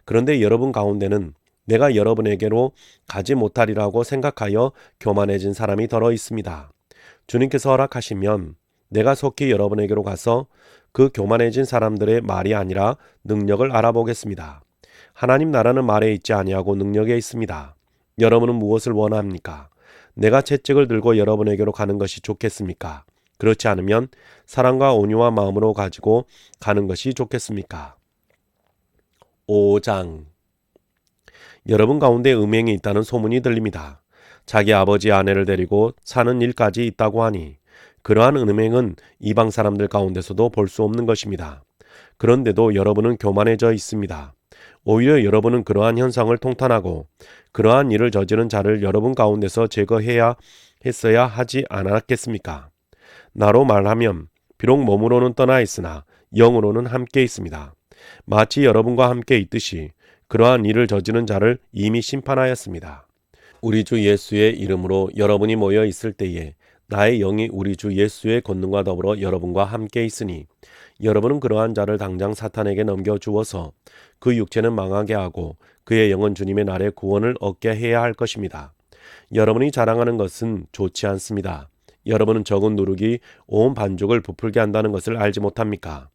그런데 여러분 가운데는 내가 여러분에게로 가지 못하리라고 생각하여 교만해진 사람이 더러 있습니다. 주님께서 허락하시면 내가 속히 여러분에게로 가서 그 교만해진 사람들의 말이 아니라 능력을 알아보겠습니다. 하나님 나라는 말에 있지 아니하고 능력에 있습니다. 여러분은 무엇을 원합니까? 내가 채찍을 들고 여러분에게로 가는 것이 좋겠습니까? 그렇지 않으면 사랑과 온유한 마음으로 가지고 가는 것이 좋겠습니까? 5장. 여러분 가운데 음행이 있다는 소문이 들립니다. 자기 아버지 아내를 데리고 사는 일까지 있다고 하니 그러한 음행은 이방 사람들 가운데서도 볼 수 없는 것입니다. 그런데도 여러분은 교만해져 있습니다. 오히려 여러분은 그러한 현상을 통탄하고 그러한 일을 저지른 자를 여러분 가운데서 제거해야 했어야 하지 않았겠습니까? 나로 말하면 비록 몸으로는 떠나 있으나 영으로는 함께 있습니다. 마치 여러분과 함께 있듯이 그러한 일을 저지른 자를 이미 심판하였습니다. 우리 주 예수의 이름으로 여러분이 모여 있을 때에 나의 영이 우리 주 예수의 권능과 더불어 여러분과 함께 있으니 여러분은 그러한 자를 당장 사탄에게 넘겨주어서 그 육체는 망하게 하고 그의 영은 주님의 날에 구원을 얻게 해야 할 것입니다. 여러분이 자랑하는 것은 좋지 않습니다. 여러분은 적은 누룩이 온 반죽을 부풀게 한다는 것을 알지 못합니까?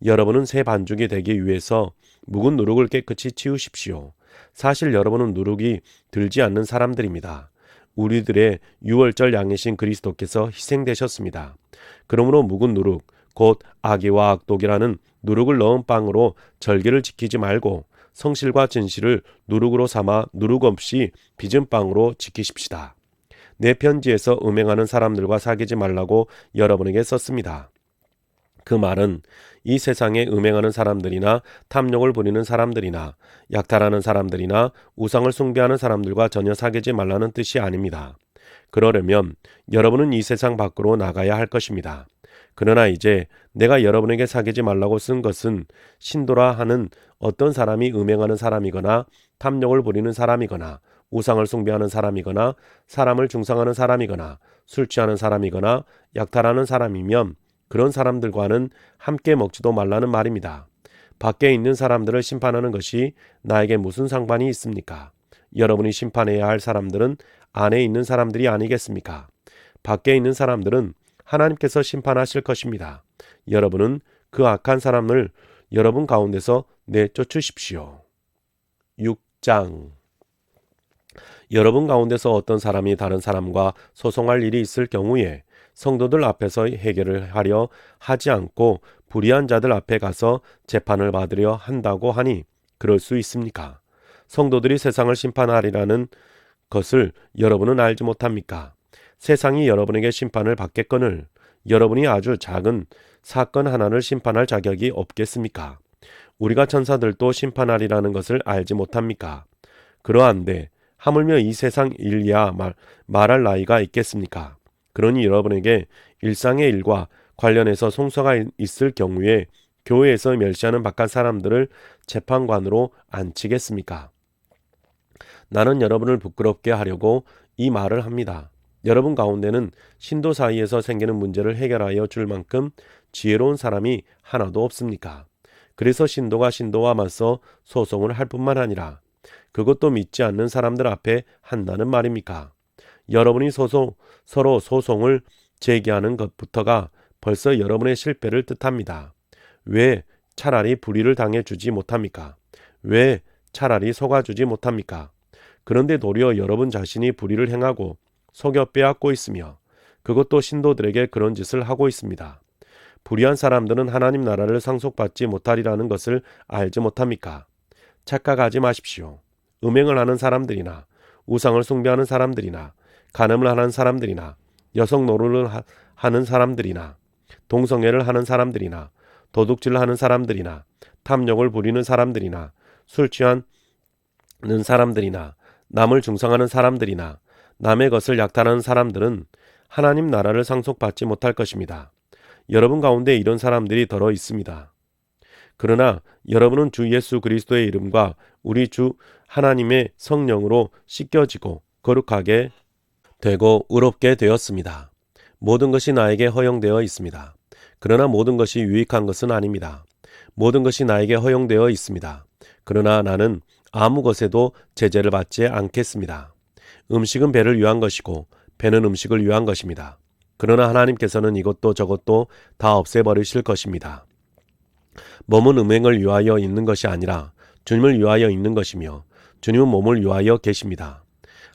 여러분은 새 반죽이 되기 위해서 묵은 누룩을 깨끗이 치우십시오. 사실 여러분은 누룩이 들지 않는 사람들입니다. 우리들의 유월절 양이신 그리스도께서 희생되셨습니다. 그러므로 묵은 누룩, 곧 악의와 악독이라는 누룩을 넣은 빵으로 절기를 지키지 말고 성실과 진실을 누룩으로 삼아 누룩 없이 빚은 빵으로 지키십시다. 내 편지에서 음행하는 사람들과 사귀지 말라고 여러분에게 썼습니다. 그 말은 이 세상에 음행하는 사람들이나 탐욕을 부리는 사람들이나 약탈하는 사람들이나 우상을 숭배하는 사람들과 전혀 사귀지 말라는 뜻이 아닙니다. 그러려면 여러분은 이 세상 밖으로 나가야 할 것입니다. 그러나 이제 내가 여러분에게 사귀지 말라고 쓴 것은 신도라 하는 어떤 사람이 음행하는 사람이거나 탐욕을 부리는 사람이거나 우상을 숭배하는 사람이거나 사람을 중상하는 사람이거나 술 취하는 사람이거나 약탈하는 사람이면 그런 사람들과는 함께 먹지도 말라는 말입니다. 밖에 있는 사람들을 심판하는 것이 나에게 무슨 상관이 있습니까? 여러분이 심판해야 할 사람들은 안에 있는 사람들이 아니겠습니까? 밖에 있는 사람들은 하나님께서 심판하실 것입니다. 여러분은 그 악한 사람을 여러분 가운데서 내쫓으십시오. 6장. 여러분 가운데서 어떤 사람이 다른 사람과 소송할 일이 있을 경우에 성도들 앞에서 해결을 하려 하지 않고 불의한 자들 앞에 가서 재판을 받으려 한다고 하니 그럴 수 있습니까? 성도들이 세상을 심판하리라는 것을 여러분은 알지 못합니까? 세상이 여러분에게 심판을 받겠거늘 여러분이 아주 작은 사건 하나를 심판할 자격이 없겠습니까? 우리가 천사들도 심판하리라는 것을 알지 못합니까? 그러한데 하물며 이 세상 일이야 말할 나이가 있겠습니까? 그러니 여러분에게 일상의 일과 관련해서 송사가 있을 경우에 교회에서 멸시하는 바깥 사람들을 재판관으로 앉히겠습니까? 나는 여러분을 부끄럽게 하려고 이 말을 합니다. 여러분 가운데는 신도 사이에서 생기는 문제를 해결하여 줄 만큼 지혜로운 사람이 하나도 없습니까? 그래서 신도가 신도와 맞서 소송을 할 뿐만 아니라 그것도 믿지 않는 사람들 앞에 한다는 말입니까? 여러분이 서로 소송을 제기하는 것부터가 벌써 여러분의 실패를 뜻합니다. 왜 차라리 불의를 당해주지 못합니까? 왜 차라리 속아주지 못합니까? 그런데 도리어 여러분 자신이 불의를 행하고 속여 빼앗고 있으며 그것도 신도들에게 그런 짓을 하고 있습니다. 불의한 사람들은 하나님 나라를 상속받지 못하리라는 것을 알지 못합니까? 착각하지 마십시오. 음행을 하는 사람들이나 우상을 숭배하는 사람들이나 간음을 하는 사람들이나 여성 노릇을 하는 사람들이나 동성애를 하는 사람들이나 도둑질을 하는 사람들이나 탐욕을 부리는 사람들이나 술 취하는 사람들이나 남을 중상하는 사람들이나 남의 것을 약탈하는 사람들은 하나님 나라를 상속받지 못할 것입니다. 여러분 가운데 이런 사람들이 더러 있습니다. 그러나 여러분은 주 예수 그리스도의 이름과 우리 주 하나님의 성령으로 씻겨지고 거룩하게 되고 의롭게 되었습니다. 모든 것이 나에게 허용되어 있습니다. 그러나 모든 것이 유익한 것은 아닙니다. 모든 것이 나에게 허용되어 있습니다. 그러나 나는 아무 것에도 제재를 받지 않겠습니다. 음식은 배를 위한 것이고 배는 음식을 위한 것입니다. 그러나 하나님께서는 이것도 저것도 다 없애버리실 것입니다. 몸은 음행을 위하여 있는 것이 아니라 주님을 위하여 있는 것이며 주님은 몸을 위하여 계십니다.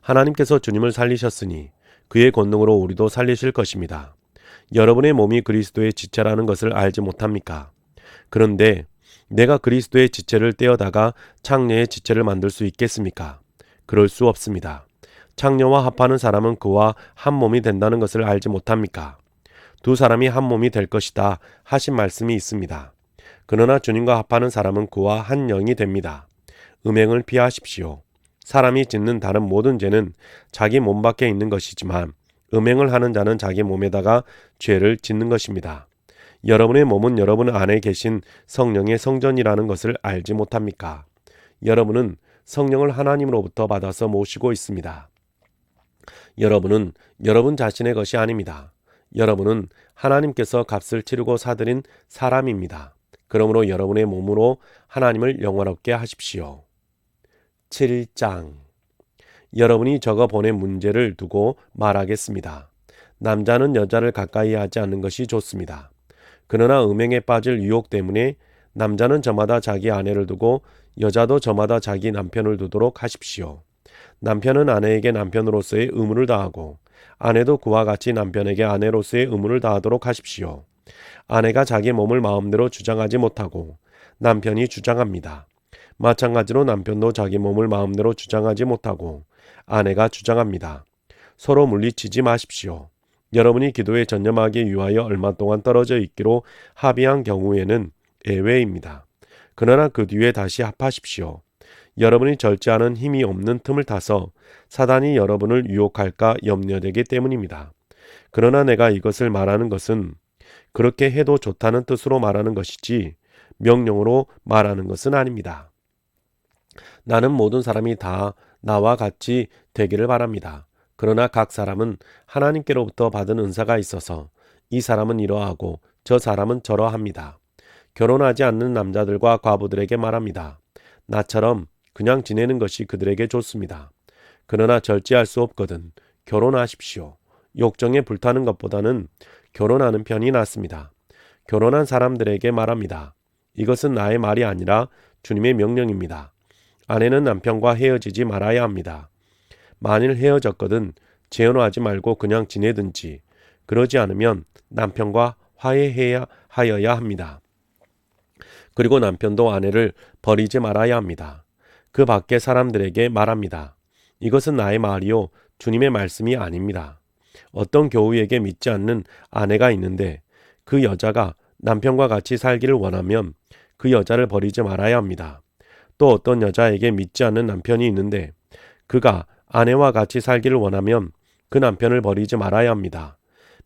하나님께서 주님을 살리셨으니 그의 권능으로 우리도 살리실 것입니다. 여러분의 몸이 그리스도의 지체라는 것을 알지 못합니까? 그런데 내가 그리스도의 지체를 떼어다가 창녀의 지체를 만들 수 있겠습니까? 그럴 수 없습니다. 창녀와 합하는 사람은 그와 한 몸이 된다는 것을 알지 못합니까? 두 사람이 한 몸이 될 것이다 하신 말씀이 있습니다. 그러나 주님과 합하는 사람은 그와 한 영이 됩니다. 음행을 피하십시오. 사람이 짓는 다른 모든 죄는 자기 몸 밖에 있는 것이지만 음행을 하는 자는 자기 몸에다가 죄를 짓는 것입니다. 여러분의 몸은 여러분 안에 계신 성령의 성전이라는 것을 알지 못합니까? 여러분은 성령을 하나님으로부터 받아서 모시고 있습니다. 여러분은 여러분 자신의 것이 아닙니다. 여러분은 하나님께서 값을 치르고 사들인 사람입니다. 그러므로 여러분의 몸으로 하나님을 영원롭게 하십시오. 7장. 여러분이 적어보낸 문제를 두고 말하겠습니다. 남자는 여자를 가까이 하지 않는 것이 좋습니다. 그러나 음행에 빠질 유혹 때문에 남자는 저마다 자기 아내를 두고 여자도 저마다 자기 남편을 두도록 하십시오. 남편은 아내에게 남편으로서의 의무를 다하고 아내도 그와 같이 남편에게 아내로서의 의무를 다하도록 하십시오. 아내가 자기 몸을 마음대로 주장하지 못하고 남편이 주장합니다. 마찬가지로 남편도 자기 몸을 마음대로 주장하지 못하고 아내가 주장합니다. 서로 물리치지 마십시오. 여러분이 기도에 전념하기 위하여 얼마 동안 떨어져 있기로 합의한 경우에는 예외입니다. 그러나 그 뒤에 다시 합하십시오. 여러분이 절제하는 힘이 없는 틈을 타서 사단이 여러분을 유혹할까 염려되기 때문입니다. 그러나 내가 이것을 말하는 것은 그렇게 해도 좋다는 뜻으로 말하는 것이지 명령으로 말하는 것은 아닙니다. 나는 모든 사람이 다 나와 같이 되기를 바랍니다. 그러나 각 사람은 하나님께로부터 받은 은사가 있어서 이 사람은 이러하고 저 사람은 저러합니다. 결혼하지 않는 남자들과 과부들에게 말합니다. 나처럼 그냥 지내는 것이 그들에게 좋습니다. 그러나 절제할 수 없거든 결혼하십시오. 욕정에 불타는 것보다는 결혼하는 편이 낫습니다. 결혼한 사람들에게 말합니다. 이것은 나의 말이 아니라 주님의 명령입니다. 아내는 남편과 헤어지지 말아야 합니다. 만일 헤어졌거든 재혼하지 말고 그냥 지내든지 그러지 않으면 남편과 화해해야 하여야 합니다. 그리고 남편도 아내를 버리지 말아야 합니다. 그 밖에 사람들에게 말합니다. 이것은 나의 말이요 주님의 말씀이 아닙니다. 어떤 교우에게 믿지 않는 아내가 있는데 그 여자가 남편과 같이 살기를 원하면 그 여자를 버리지 말아야 합니다. 또 어떤 여자에게 믿지 않는 남편이 있는데 그가 아내와 같이 살기를 원하면 그 남편을 버리지 말아야 합니다.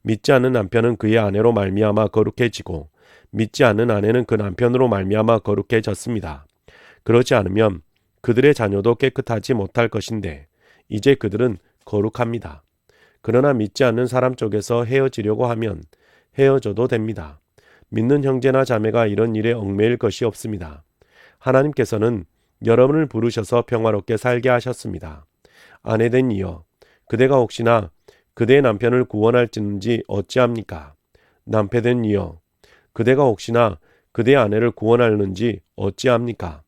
믿지 않는 남편은 그의 아내로 말미암아 거룩해지고 믿지 않는 아내는 그 남편으로 말미암아 거룩해졌습니다. 그러지 않으면 그들의 자녀도 깨끗하지 못할 것인데 이제 그들은 거룩합니다. 그러나 믿지 않는 사람 쪽에서 헤어지려고 하면 헤어져도 됩니다. 믿는 형제나 자매가 이런 일에 얽매일 것이 없습니다. 하나님께서는 여러분을 부르셔서 평화롭게 살게 하셨습니다. 아내된 이여, 그대가 혹시나 그대의 남편을 구원할지는지 어찌합니까? 남편된 이여, 그대가 혹시나 그대의 아내를 구원하는지 어찌합니까?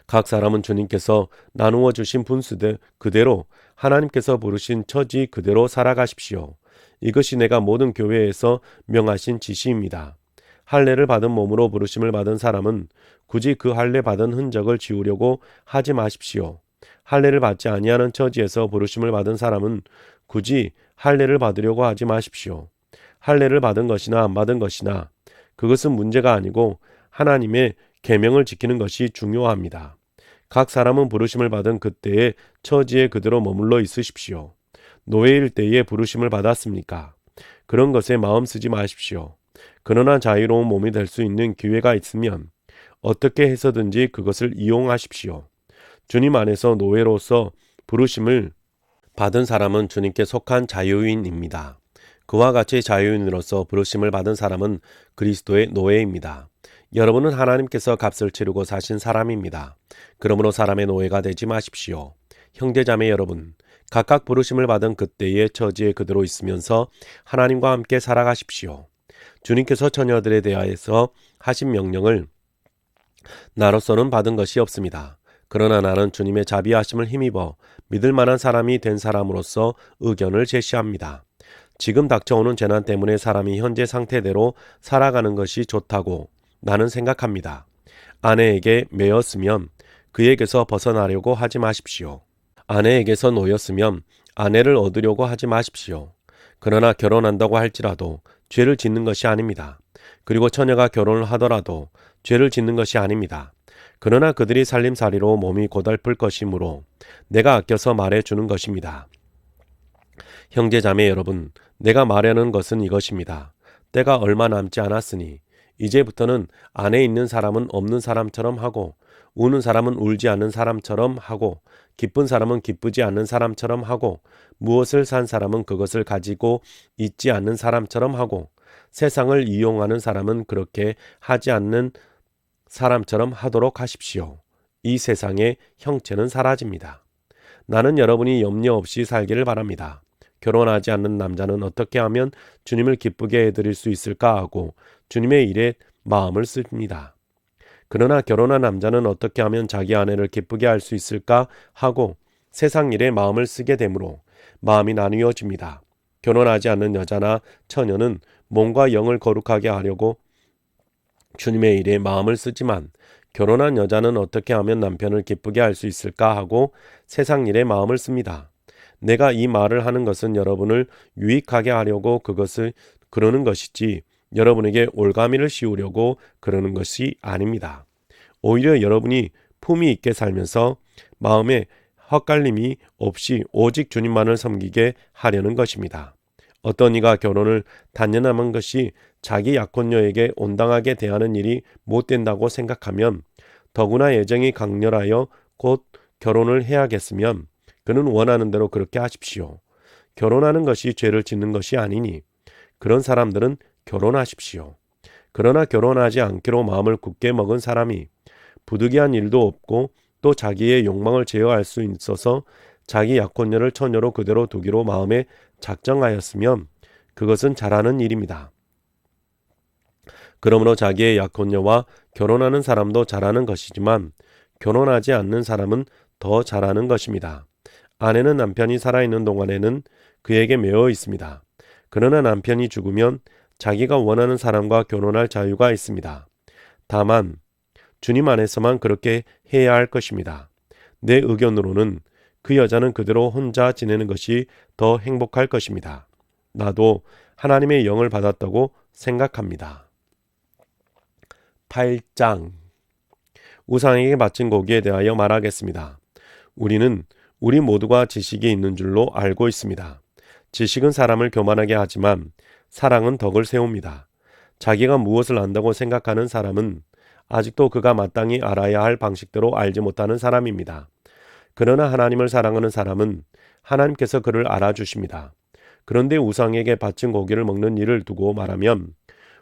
각 사람은 주님께서 나누어 주신 분수대 그대로 하나님께서 부르신 처지 그대로 살아가십시오. 이것이 내가 모든 교회에서 명하신 지시입니다. 할례를 받은 몸으로 부르심을 받은 사람은 굳이 그 할례 받은 흔적을 지우려고 하지 마십시오. 할례를 받지 아니하는 처지에서 부르심을 받은 사람은 굳이 할례를 받으려고 하지 마십시오. 할례를 받은 것이나 안 받은 것이나 그것은 문제가 아니고 하나님의 계명을 지키는 것이 중요합니다. 각 사람은 부르심을 받은 그때의 처지에 그대로 머물러 있으십시오. 노예일 때에 부르심을 받았습니까? 그런 것에 마음 쓰지 마십시오. 그러나 자유로운 몸이 될 수 있는 기회가 있으면 어떻게 해서든지 그것을 이용하십시오. 주님 안에서 노예로서 부르심을 받은 사람은 주님께 속한 자유인입니다. 그와 같이 자유인으로서 부르심을 받은 사람은 그리스도의 노예입니다. 여러분은 하나님께서 값을 치르고 사신 사람입니다. 그러므로 사람의 노예가 되지 마십시오. 형제자매 여러분, 각각 부르심을 받은 그때의 처지에 그대로 있으면서 하나님과 함께 살아가십시오. 주님께서 처녀들에 대하여서 하신 명령을 나로서는 받은 것이 없습니다. 그러나 나는 주님의 자비하심을 힘입어 믿을 만한 사람이 된 사람으로서 의견을 제시합니다. 지금 닥쳐오는 재난 때문에 사람이 현재 상태대로 살아가는 것이 좋다고 나는 생각합니다. 아내에게 매였으면 그에게서 벗어나려고 하지 마십시오. 아내에게서 놓였으면 아내를 얻으려고 하지 마십시오. 그러나 결혼한다고 할지라도 죄를 짓는 것이 아닙니다. 그리고 처녀가 결혼을 하더라도 죄를 짓는 것이 아닙니다. 그러나 그들이 살림살이로 몸이 고달플 것이므로 내가 아껴서 말해주는 것입니다. 형제자매 여러분, 내가 말하는 것은 이것입니다. 때가 얼마 남지 않았으니 이제부터는 안에 있는 사람은 없는 사람처럼 하고 우는 사람은 울지 않는 사람처럼 하고 기쁜 사람은 기쁘지 않는 사람처럼 하고 무엇을 산 사람은 그것을 가지고 있지 않는 사람처럼 하고 세상을 이용하는 사람은 그렇게 하지 않는 사람처럼 하도록 하십시오. 이 세상의 형체는 사라집니다. 나는 여러분이 염려 없이 살기를 바랍니다. 결혼하지 않는 남자는 어떻게 하면 주님을 기쁘게 해드릴 수 있을까 하고 주님의 일에 마음을 씁니다. 그러나 결혼한 남자는 어떻게 하면 자기 아내를 기쁘게 할 수 있을까 하고 세상 일에 마음을 쓰게 되므로 마음이 나뉘어집니다. 결혼하지 않는 여자나 처녀는 몸과 영을 거룩하게 하려고 주님의 일에 마음을 쓰지만 결혼한 여자는 어떻게 하면 남편을 기쁘게 할 수 있을까 하고 세상 일에 마음을 씁니다. 내가 이 말을 하는 것은 여러분을 유익하게 하려고 그러는 것이지 여러분에게 올가미를 씌우려고 그러는 것이 아닙니다. 오히려 여러분이 품위 있게 살면서 마음에 헛갈림이 없이 오직 주님만을 섬기게 하려는 것입니다. 어떤 이가 결혼을 단연함한 것이 자기 약혼녀에게 온당하게 대하는 일이 못된다고 생각하면 더구나 애정이 강렬하여 곧 결혼을 해야겠으면 그는 원하는 대로 그렇게 하십시오. 결혼하는 것이 죄를 짓는 것이 아니니 그런 사람들은 결혼하십시오. 그러나 결혼하지 않기로 마음을 굳게 먹은 사람이 부득이한 일도 없고 또 자기의 욕망을 제어할 수 있어서 자기 약혼녀를 처녀로 그대로 두기로 마음에 작정하였으면 그것은 잘하는 일입니다. 그러므로 자기의 약혼녀와 결혼하는 사람도 잘하는 것이지만 결혼하지 않는 사람은 더 잘하는 것입니다. 아내는 남편이 살아있는 동안에는 그에게 매여 있습니다. 그러나 남편이 죽으면 자기가 원하는 사람과 결혼할 자유가 있습니다. 다만 주님 안에서만 그렇게 해야 할 것입니다. 내 의견으로는 그 여자는 그대로 혼자 지내는 것이 더 행복할 것입니다. 나도 하나님의 영을 받았다고 생각합니다. 8장 우상에게 바친 고기에 대하여 말하겠습니다. 우리는 우리 모두가 지식이 있는 줄로 알고 있습니다. 지식은 사람을 교만하게 하지만 사랑은 덕을 세웁니다. 자기가 무엇을 안다고 생각하는 사람은 아직도 그가 마땅히 알아야 할 방식대로 알지 못하는 사람입니다. 그러나 하나님을 사랑하는 사람은 하나님께서 그를 알아주십니다. 그런데 우상에게 바친 고기를 먹는 일을 두고 말하면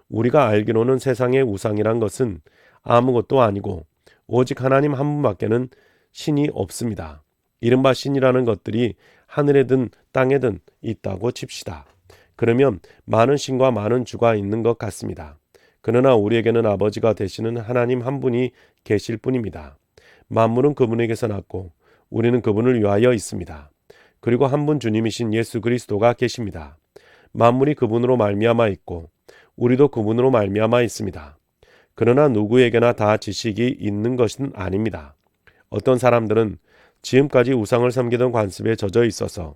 우리가 알기로는 세상의 우상이란 것은 아무것도 아니고 오직 하나님 한 분밖에는 신이 없습니다. 이른바 신이라는 것들이 하늘에든 땅에든 있다고 칩시다. 그러면 많은 신과 많은 주가 있는 것 같습니다. 그러나 우리에게는 아버지가 되시는 하나님 한 분이 계실 뿐입니다. 만물은 그분에게서 났고 우리는 그분을 위하여 있습니다. 그리고 한 분 주님이신 예수 그리스도가 계십니다. 만물이 그분으로 말미암아 있고 우리도 그분으로 말미암아 있습니다. 그러나 누구에게나 다 지식이 있는 것은 아닙니다. 어떤 사람들은 지금까지 우상을 섬기던 관습에 젖어 있어서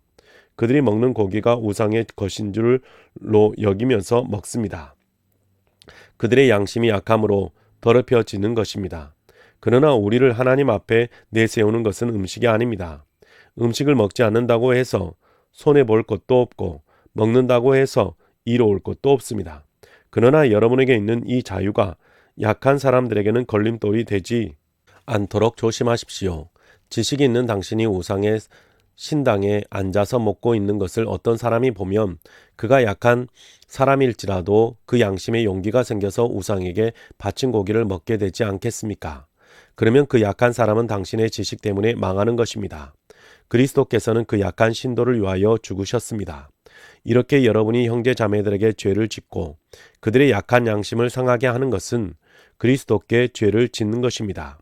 그들이 먹는 고기가 우상의 것인 줄로 여기면서 먹습니다. 그들의 양심이 약함으로 더럽혀지는 것입니다. 그러나 우리를 하나님 앞에 내세우는 것은 음식이 아닙니다. 음식을 먹지 않는다고 해서 손해볼 것도 없고 먹는다고 해서 이로울 것도 없습니다. 그러나 여러분에게 있는 이 자유가 약한 사람들에게는 걸림돌이 되지 않도록 조심하십시오. 지식이 있는 당신이 우상의 신당에 앉아서 먹고 있는 것을 어떤 사람이 보면 그가 약한 사람일지라도 그 양심에 용기가 생겨서 우상에게 바친 고기를 먹게 되지 않겠습니까? 그러면 그 약한 사람은 당신의 지식 때문에 망하는 것입니다. 그리스도께서는 그 약한 신도를 위하여 죽으셨습니다. 이렇게 여러분이 형제 자매들에게 죄를 짓고 그들의 약한 양심을 상하게 하는 것은 그리스도께 죄를 짓는 것입니다.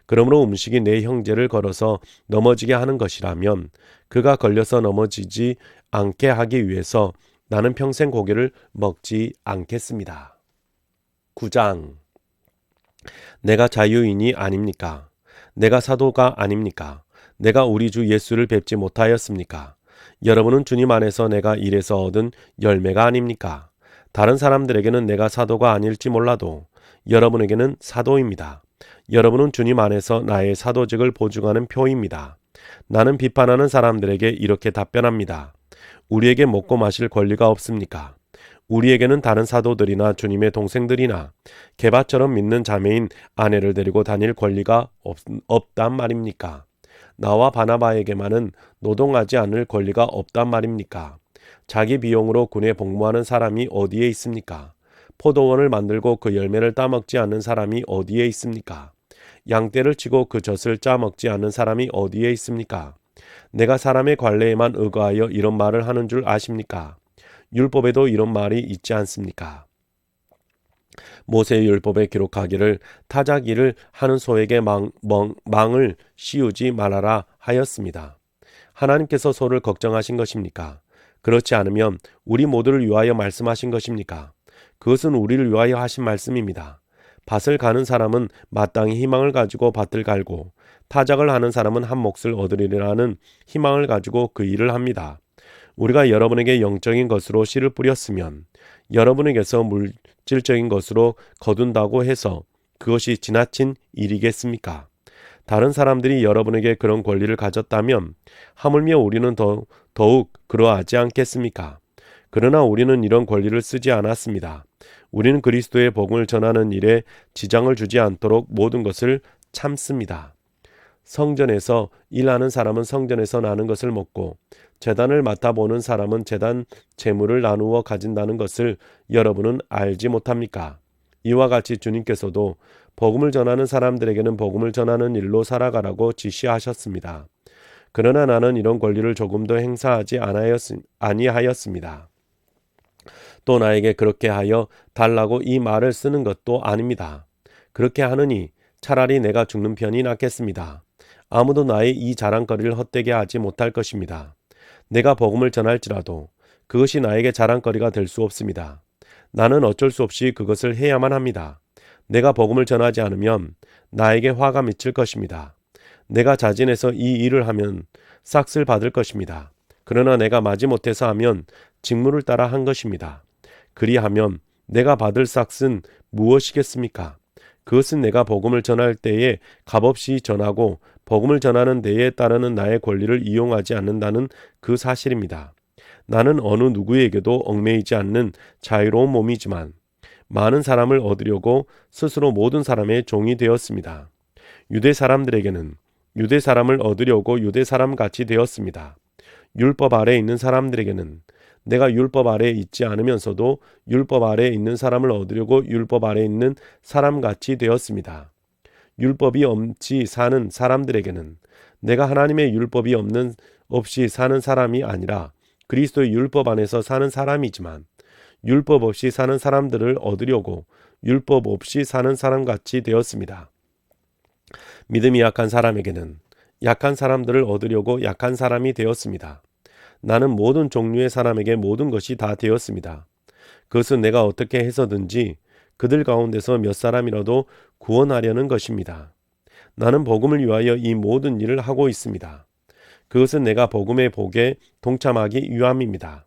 그러므로 음식이 내 형제를 걸어서 넘어지게 하는 것이라면 그가 걸려서 넘어지지 않게 하기 위해서 나는 평생 고기를 먹지 않겠습니다. 9장 내가 자유인이 아닙니까? 내가 사도가 아닙니까? 내가 우리 주 예수를 뵙지 못하였습니까? 여러분은 주님 안에서 내가 일에서 얻은 열매가 아닙니까? 다른 사람들에게는 내가 사도가 아닐지 몰라도 여러분에게는 사도입니다. 여러분은 주님 안에서 나의 사도직을 보증하는 표입니다. 나는 비판하는 사람들에게 이렇게 답변합니다. 우리에게 먹고 마실 권리가 없습니까? 우리에게는 다른 사도들이나 주님의 동생들이나 게바처럼 믿는 자매인 아내를 데리고 다닐 권리가 없단 말입니까? 나와 바나바에게만은 노동하지 않을 권리가 없단 말입니까? 자기 비용으로 군에 복무하는 사람이 어디에 있습니까? 포도원을 만들고 그 열매를 따먹지 않는 사람이 어디에 있습니까? 양떼를 치고 그 젖을 짜먹지 않는 사람이 어디에 있습니까? 내가 사람의 관례에만 의거하여 이런 말을 하는 줄 아십니까? 율법에도 이런 말이 있지 않습니까? 모세의 율법에 기록하기를 타작 일을 하는 소에게 망을 씌우지 말아라 하였습니다. 하나님께서 소를 걱정하신 것입니까? 그렇지 않으면 우리 모두를 위하여 말씀하신 것입니까? 그것은 우리를 위하여 하신 말씀입니다. 밭을 가는 사람은 마땅히 희망을 가지고 밭을 갈고 타작을 하는 사람은 한 몫을 얻으리라는 희망을 가지고 그 일을 합니다. 우리가 여러분에게 영적인 것으로 씨를 뿌렸으면 여러분에게서 물질적인 것으로 거둔다고 해서 그것이 지나친 일이겠습니까? 다른 사람들이 여러분에게 그런 권리를 가졌다면 하물며 우리는 더욱 그러하지 않겠습니까? 그러나 우리는 이런 권리를 쓰지 않았습니다. 우리는 그리스도의 복음을 전하는 일에 지장을 주지 않도록 모든 것을 참습니다. 성전에서 일하는 사람은 성전에서 나는 것을 먹고 제단을 맡아보는 사람은 제단 재물을 나누어 가진다는 것을 여러분은 알지 못합니까? 이와 같이 주님께서도 복음을 전하는 사람들에게는 복음을 전하는 일로 살아가라고 지시하셨습니다. 그러나 나는 이런 권리를 조금도 행사하지 아니하였습니다. 또 나에게 그렇게 하여 달라고 이 말을 쓰는 것도 아닙니다. 그렇게 하느니 차라리 내가 죽는 편이 낫겠습니다. 아무도 나의 이 자랑거리를 헛되게 하지 못할 것입니다. 내가 복음을 전할지라도 그것이 나에게 자랑거리가 될 수 없습니다. 나는 어쩔 수 없이 그것을 해야만 합니다. 내가 복음을 전하지 않으면 나에게 화가 미칠 것입니다. 내가 자진해서 이 일을 하면 싹을 받을 것입니다. 그러나 내가 마지못해서 하면 직무를 따라 한 것입니다. 그리하면 내가 받을 싹은 무엇이겠습니까? 그것은 내가 복음을 전할 때에 값없이 전하고 복음을 전하는 데에 따르는 나의 권리를 이용하지 않는다는 그 사실입니다. 나는 어느 누구에게도 얽매이지 않는 자유로운 몸이지만 많은 사람을 얻으려고 스스로 모든 사람의 종이 되었습니다. 유대 사람들에게는 유대 사람을 얻으려고 유대 사람 같이 되었습니다. 율법 아래에 있는 사람들에게는 내가 율법 아래에 있지 않으면서도 율법 아래에 있는 사람을 얻으려고 율법 아래에 있는 사람 같이 되었습니다. 율법이 없이 사는 사람들에게는 내가 하나님의 율법이 없이 사는 사람이 아니라 그리스도의 율법 안에서 사는 사람이지만 율법 없이 사는 사람들을 얻으려고 율법 없이 사는 사람 같이 되었습니다. 믿음이 약한 사람에게는 약한 사람들을 얻으려고 약한 사람이 되었습니다. 나는 모든 종류의 사람에게 모든 것이 다 되었습니다. 그것은 내가 어떻게 해서든지 그들 가운데서 몇 사람이라도 구원하려는 것입니다. 나는 복음을 위하여 이 모든 일을 하고 있습니다. 그것은 내가 복음의 복에 동참하기 위함입니다.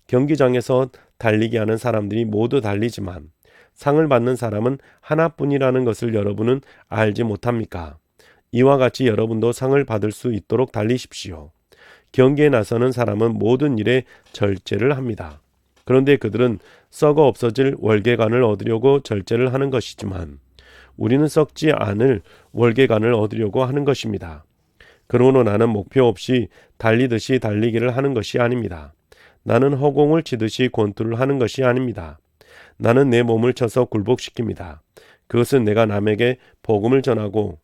경기장에서 달리기 하는 사람들이 모두 달리지만 상을 받는 사람은 하나뿐이라는 것을 여러분은 알지 못합니까? 이와 같이 여러분도 상을 받을 수 있도록 달리십시오. 경기에 나서는 사람은 모든 일에 절제를 합니다. 그런데 그들은 썩어 없어질 월계관을 얻으려고 절제를 하는 것이지만 우리는 썩지 않을 월계관을 얻으려고 하는 것입니다. 그러므로 나는 목표 없이 달리듯이 달리기를 하는 것이 아닙니다. 나는 허공을 치듯이 권투를 하는 것이 아닙니다. 나는 내 몸을 쳐서 굴복시킵니다. 그것은 내가 남에게 복음을 전하고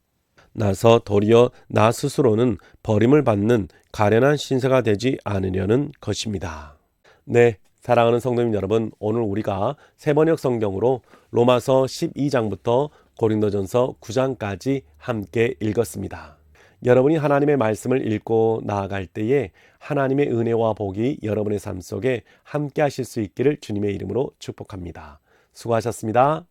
나서 도리어 나 스스로는 버림을 받는 가련한 신세가 되지 않으려는 것입니다. 네, 사랑하는 성도님 여러분, 오늘 우리가 세번역 성경으로 로마서 12장부터 고린도전서 9장까지 함께 읽었습니다. 여러분이 하나님의 말씀을 읽고 나아갈 때에 하나님의 은혜와 복이 여러분의 삶 속에 함께 하실 수 있기를 주님의 이름으로 축복합니다. 수고하셨습니다.